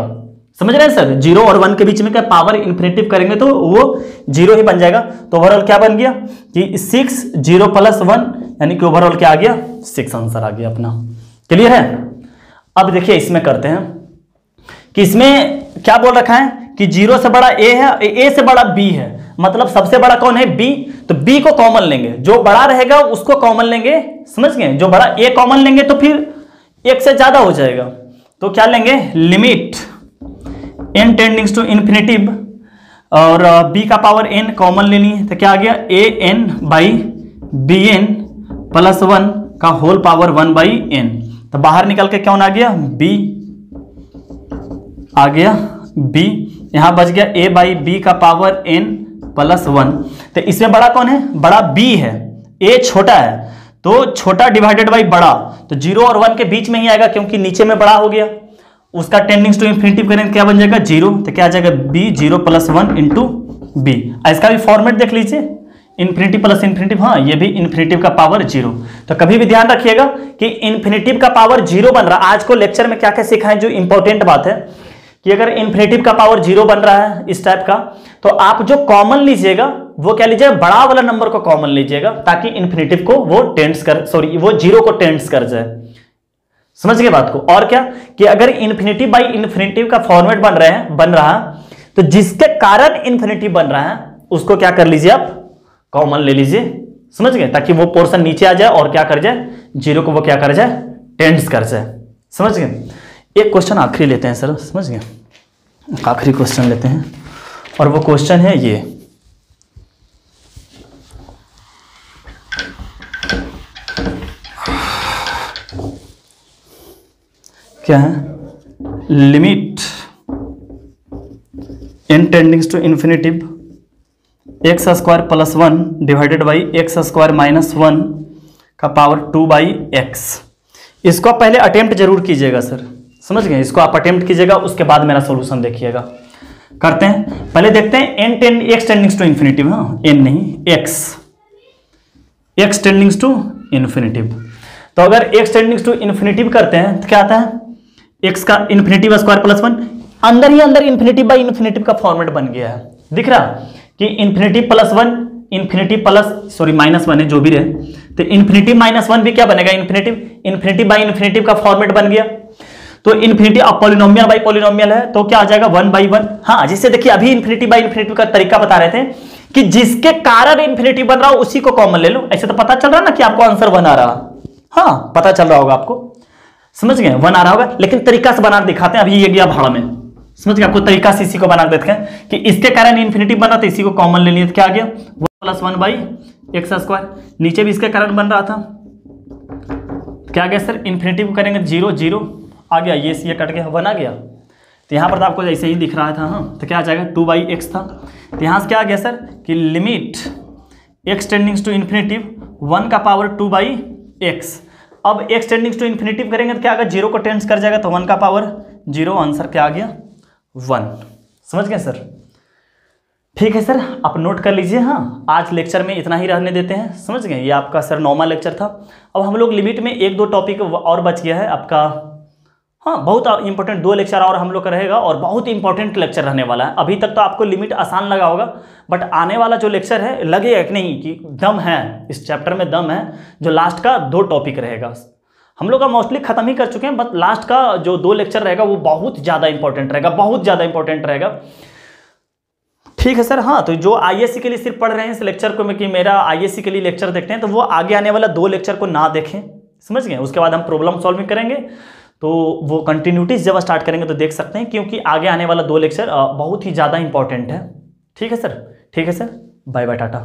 [SPEAKER 1] समझ रहे हैं सर, 0 और 1 के बीच में क्या पावर इन्फिनेटिव करेंगे तो वो 0 ही बन जाएगा। तो ओवरऑल क्या बन गया कि 6 0 प्लस 1, यानी कि ओवरऑल क्या आ गया, 6 आंसर आ गया अपना। क्लियर है। अब देखिए इसमें करते हैं कि इसमें क्या बोल रखा है कि 0 से बड़ा a है, a से बड़ा b है, मतलब सबसे बड़ा कौन है, b, तो b को कॉमन लेंगे, जो बड़ा रहेगा उसको कॉमन लेंगे। समझ गए, जो बड़ा a कॉमन लेंगे तो फिर 1 से ज्यादा हो जाएगा, तो क्या लेंगे, लिमिट n टेंडिंग्स टू इन्फिनेटिव और b का पावर n कॉमन लेनी है, तो क्या आ गया, an बाई bn प्लस 1 का होल पावर 1 बाई n। तो बाहर निकल के कौन आ गया, b आ गया, b, यहां बच गया a बाई b का पावर n प्लस 1। तो इसमें बड़ा कौन है, बड़ा b है, a छोटा है, तो छोटा डिवाइडेड बाई बड़ा, तो 0 और 1 के बीच में ही आएगा क्योंकि नीचे में बड़ा हो गया, उसका टेंडिंग्स टू इन्फिनिटिव करेंगे क्या बन जाएगा, 0, तो क्या आ जाएगा b 0 प्लस 1 इंटू बी। इसका भी फॉर्मेट देख लीजिए, इन्फिनिटिव प्लस इन्फिनिटिव, हाँ ये भी इन्फिनिटिव का पावर 0। तो कभी भी ध्यान रखिएगा कि इन्फिनिटिव का पावर 0 बन रहा है। आज को लेक्चर में क्या क्या सिखाएं, जो इंपॉर्टेंट बात है कि अगर इन्फिनेटिव का पावर 0 बन रहा है इस टाइप का, तो आप जो कॉमन लीजिएगा वो क्या लीजिएगा, बड़ा वाला नंबर को कॉमन लीजिएगा, ताकि इन्फिनेटिव को वो टेंड्स कर, सॉरी वो 0 को टेंड्स कर जाए। समझ गए बात को। और क्या कि अगर इन्फिनिटिव बाई इन्फिनिटिव का फॉर्मेट बन रहा तो जिसके कारण इन्फिनिटिव बन रहा है उसको क्या कर लीजिए, आप कॉमन ले लीजिए। समझ गए, ताकि वो पोर्शन नीचे आ जाए और क्या कर जाए, 0 को वो क्या कर जाए, टेंड्स कर जाए। समझ गए। एक क्वेश्चन आखिरी लेते हैं सर, समझ गए, आखिरी क्वेश्चन लेते हैं, और वो क्वेश्चन है ये, क्या है, limit n टेंडिंग्स to infinitive x square plus 1 divided by x square minus 1 का पावर 2 बाई एक्स। इसको आप पहले अटेम्प्ट जरूर कीजिएगा सर, समझ गए? इसको आप अटेम्प्ट कीजिएगा, उसके बाद मेरा सॉल्यूशन देखिएगा। करते हैं, पहले देखते हैं एक्स टेंडिंग्स टू इन्फिनिटिव, हाँ एन नहीं एक्स टेंडिंग्स टू इन्फिनिटिव। तो अगर एक्स टेंडिंग्स टू इन्फिनिटिव करते हैं तो क्या आता है? एक्स का इन्फिनिटिव स्क्वायर प्लस 1, अंदर ही अंदर इन्फिनिटिव बाई इन्फिनिटिव का फॉर्मेट बन गया है। दिख रहा कि infinitive plus 1 infinitive plus sorry minus 1 है जो भी रहे, तो इन्फिनिटिव माइनस 1 भी क्या बनेगा? इन्फिनिटिव बाई इन्फिनिटिव का फॉर्मेट बन गया। तो इन्फिनिटिव अब पॉलिनोमियल बाई पॉलिनोमियल है तो क्या आ जाएगा? 1/1। हाँ, जिससे देखिए अभी इन्फिनिटिव बाई इन्फिनिटिव का तरीका बता रहे थे कि जिसके कारण इन्फिनिटिव बन रहा हो उसी को कॉमन ले लो। ऐसे तो पता चल रहा ना कि आपको आंसर 1 आ रहा। हाँ, पता चल रहा होगा आपको, समझ गए? 1 आ रहा होगा, लेकिन तरीका से बना दिखाते हैं। अभी ये गया भाड़ में, समझ गए? आपको तरीका से इसी को बना देते हैं कि इसके कारण इन्फिनिटिव बना तो इसी को कॉमन ले लिया, तो क्या आ गया? 1 + 1 बाई एक्स स्क्वायर। नीचे भी इसके कारण बन रहा था, क्या आ गया सर? इन्फिनिटिव करेंगे 0 0 आ गया, ये कट गया, 1 आ गया। तो यहाँ पर तो आपको ऐसे ही दिख रहा था, हाँ, तो क्या आ जाएगा? 2/x था। तो यहाँ से क्या आ गया सर कि लिमिट एक्स टेंडिंग्स टू इन्फिनिटिव 1 का पावर 2/x। अब एक्स टेंडिंग्स टू इन्फिनिटिव करेंगे तो क्या आएगा? 0 को टेंड्स कर जाएगा तो 1 का पावर 0, आंसर क्या आ गया? 1। समझ गए सर? ठीक है सर, आप नोट कर लीजिए। हाँ, आज लेक्चर में इतना ही रहने देते हैं, समझ गए? ये आपका सर 9वां लेक्चर था। अब हम लोग लिमिट में 1-2 टॉपिक और बच गया है आपका। हाँ, बहुत इंपॉर्टेंट 2 लेक्चर और हम लोग का रहेगा और बहुत इंपॉर्टेंट लेक्चर रहने वाला है। अभी तक तो आपको लिमिट आसान लगा होगा, बट आने वाला जो लेक्चर है लगेगा कि नहीं कि दम है, इस चैप्टर में दम है। जो लास्ट का 2 टॉपिक रहेगा, हम लोग का मोस्टली खत्म ही कर चुके हैं, बट लास्ट का जो 2 लेक्चर रहेगा वो बहुत ज़्यादा इंपॉर्टेंट रहेगा, बहुत ज़्यादा इंपॉर्टेंट रहेगा। ठीक है सर। हाँ, तो जो आईएससी के लिए सिर्फ पढ़ रहे हैं इस लेक्चर को, कि मेरा आईएससी के लिए लेक्चर देखते हैं, तो वो आगे आने वाला 2 लेक्चर को ना देखें, समझ गए? उसके बाद हम प्रॉब्लम सॉल्विंग करेंगे, तो वो कंटिन्यूटीज जब स्टार्ट करेंगे तो देख सकते हैं, क्योंकि आगे आने वाला 2 लेक्चर बहुत ही ज़्यादा इंपॉर्टेंट है। ठीक है सर, ठीक है सर, बाय बाय, टाटा।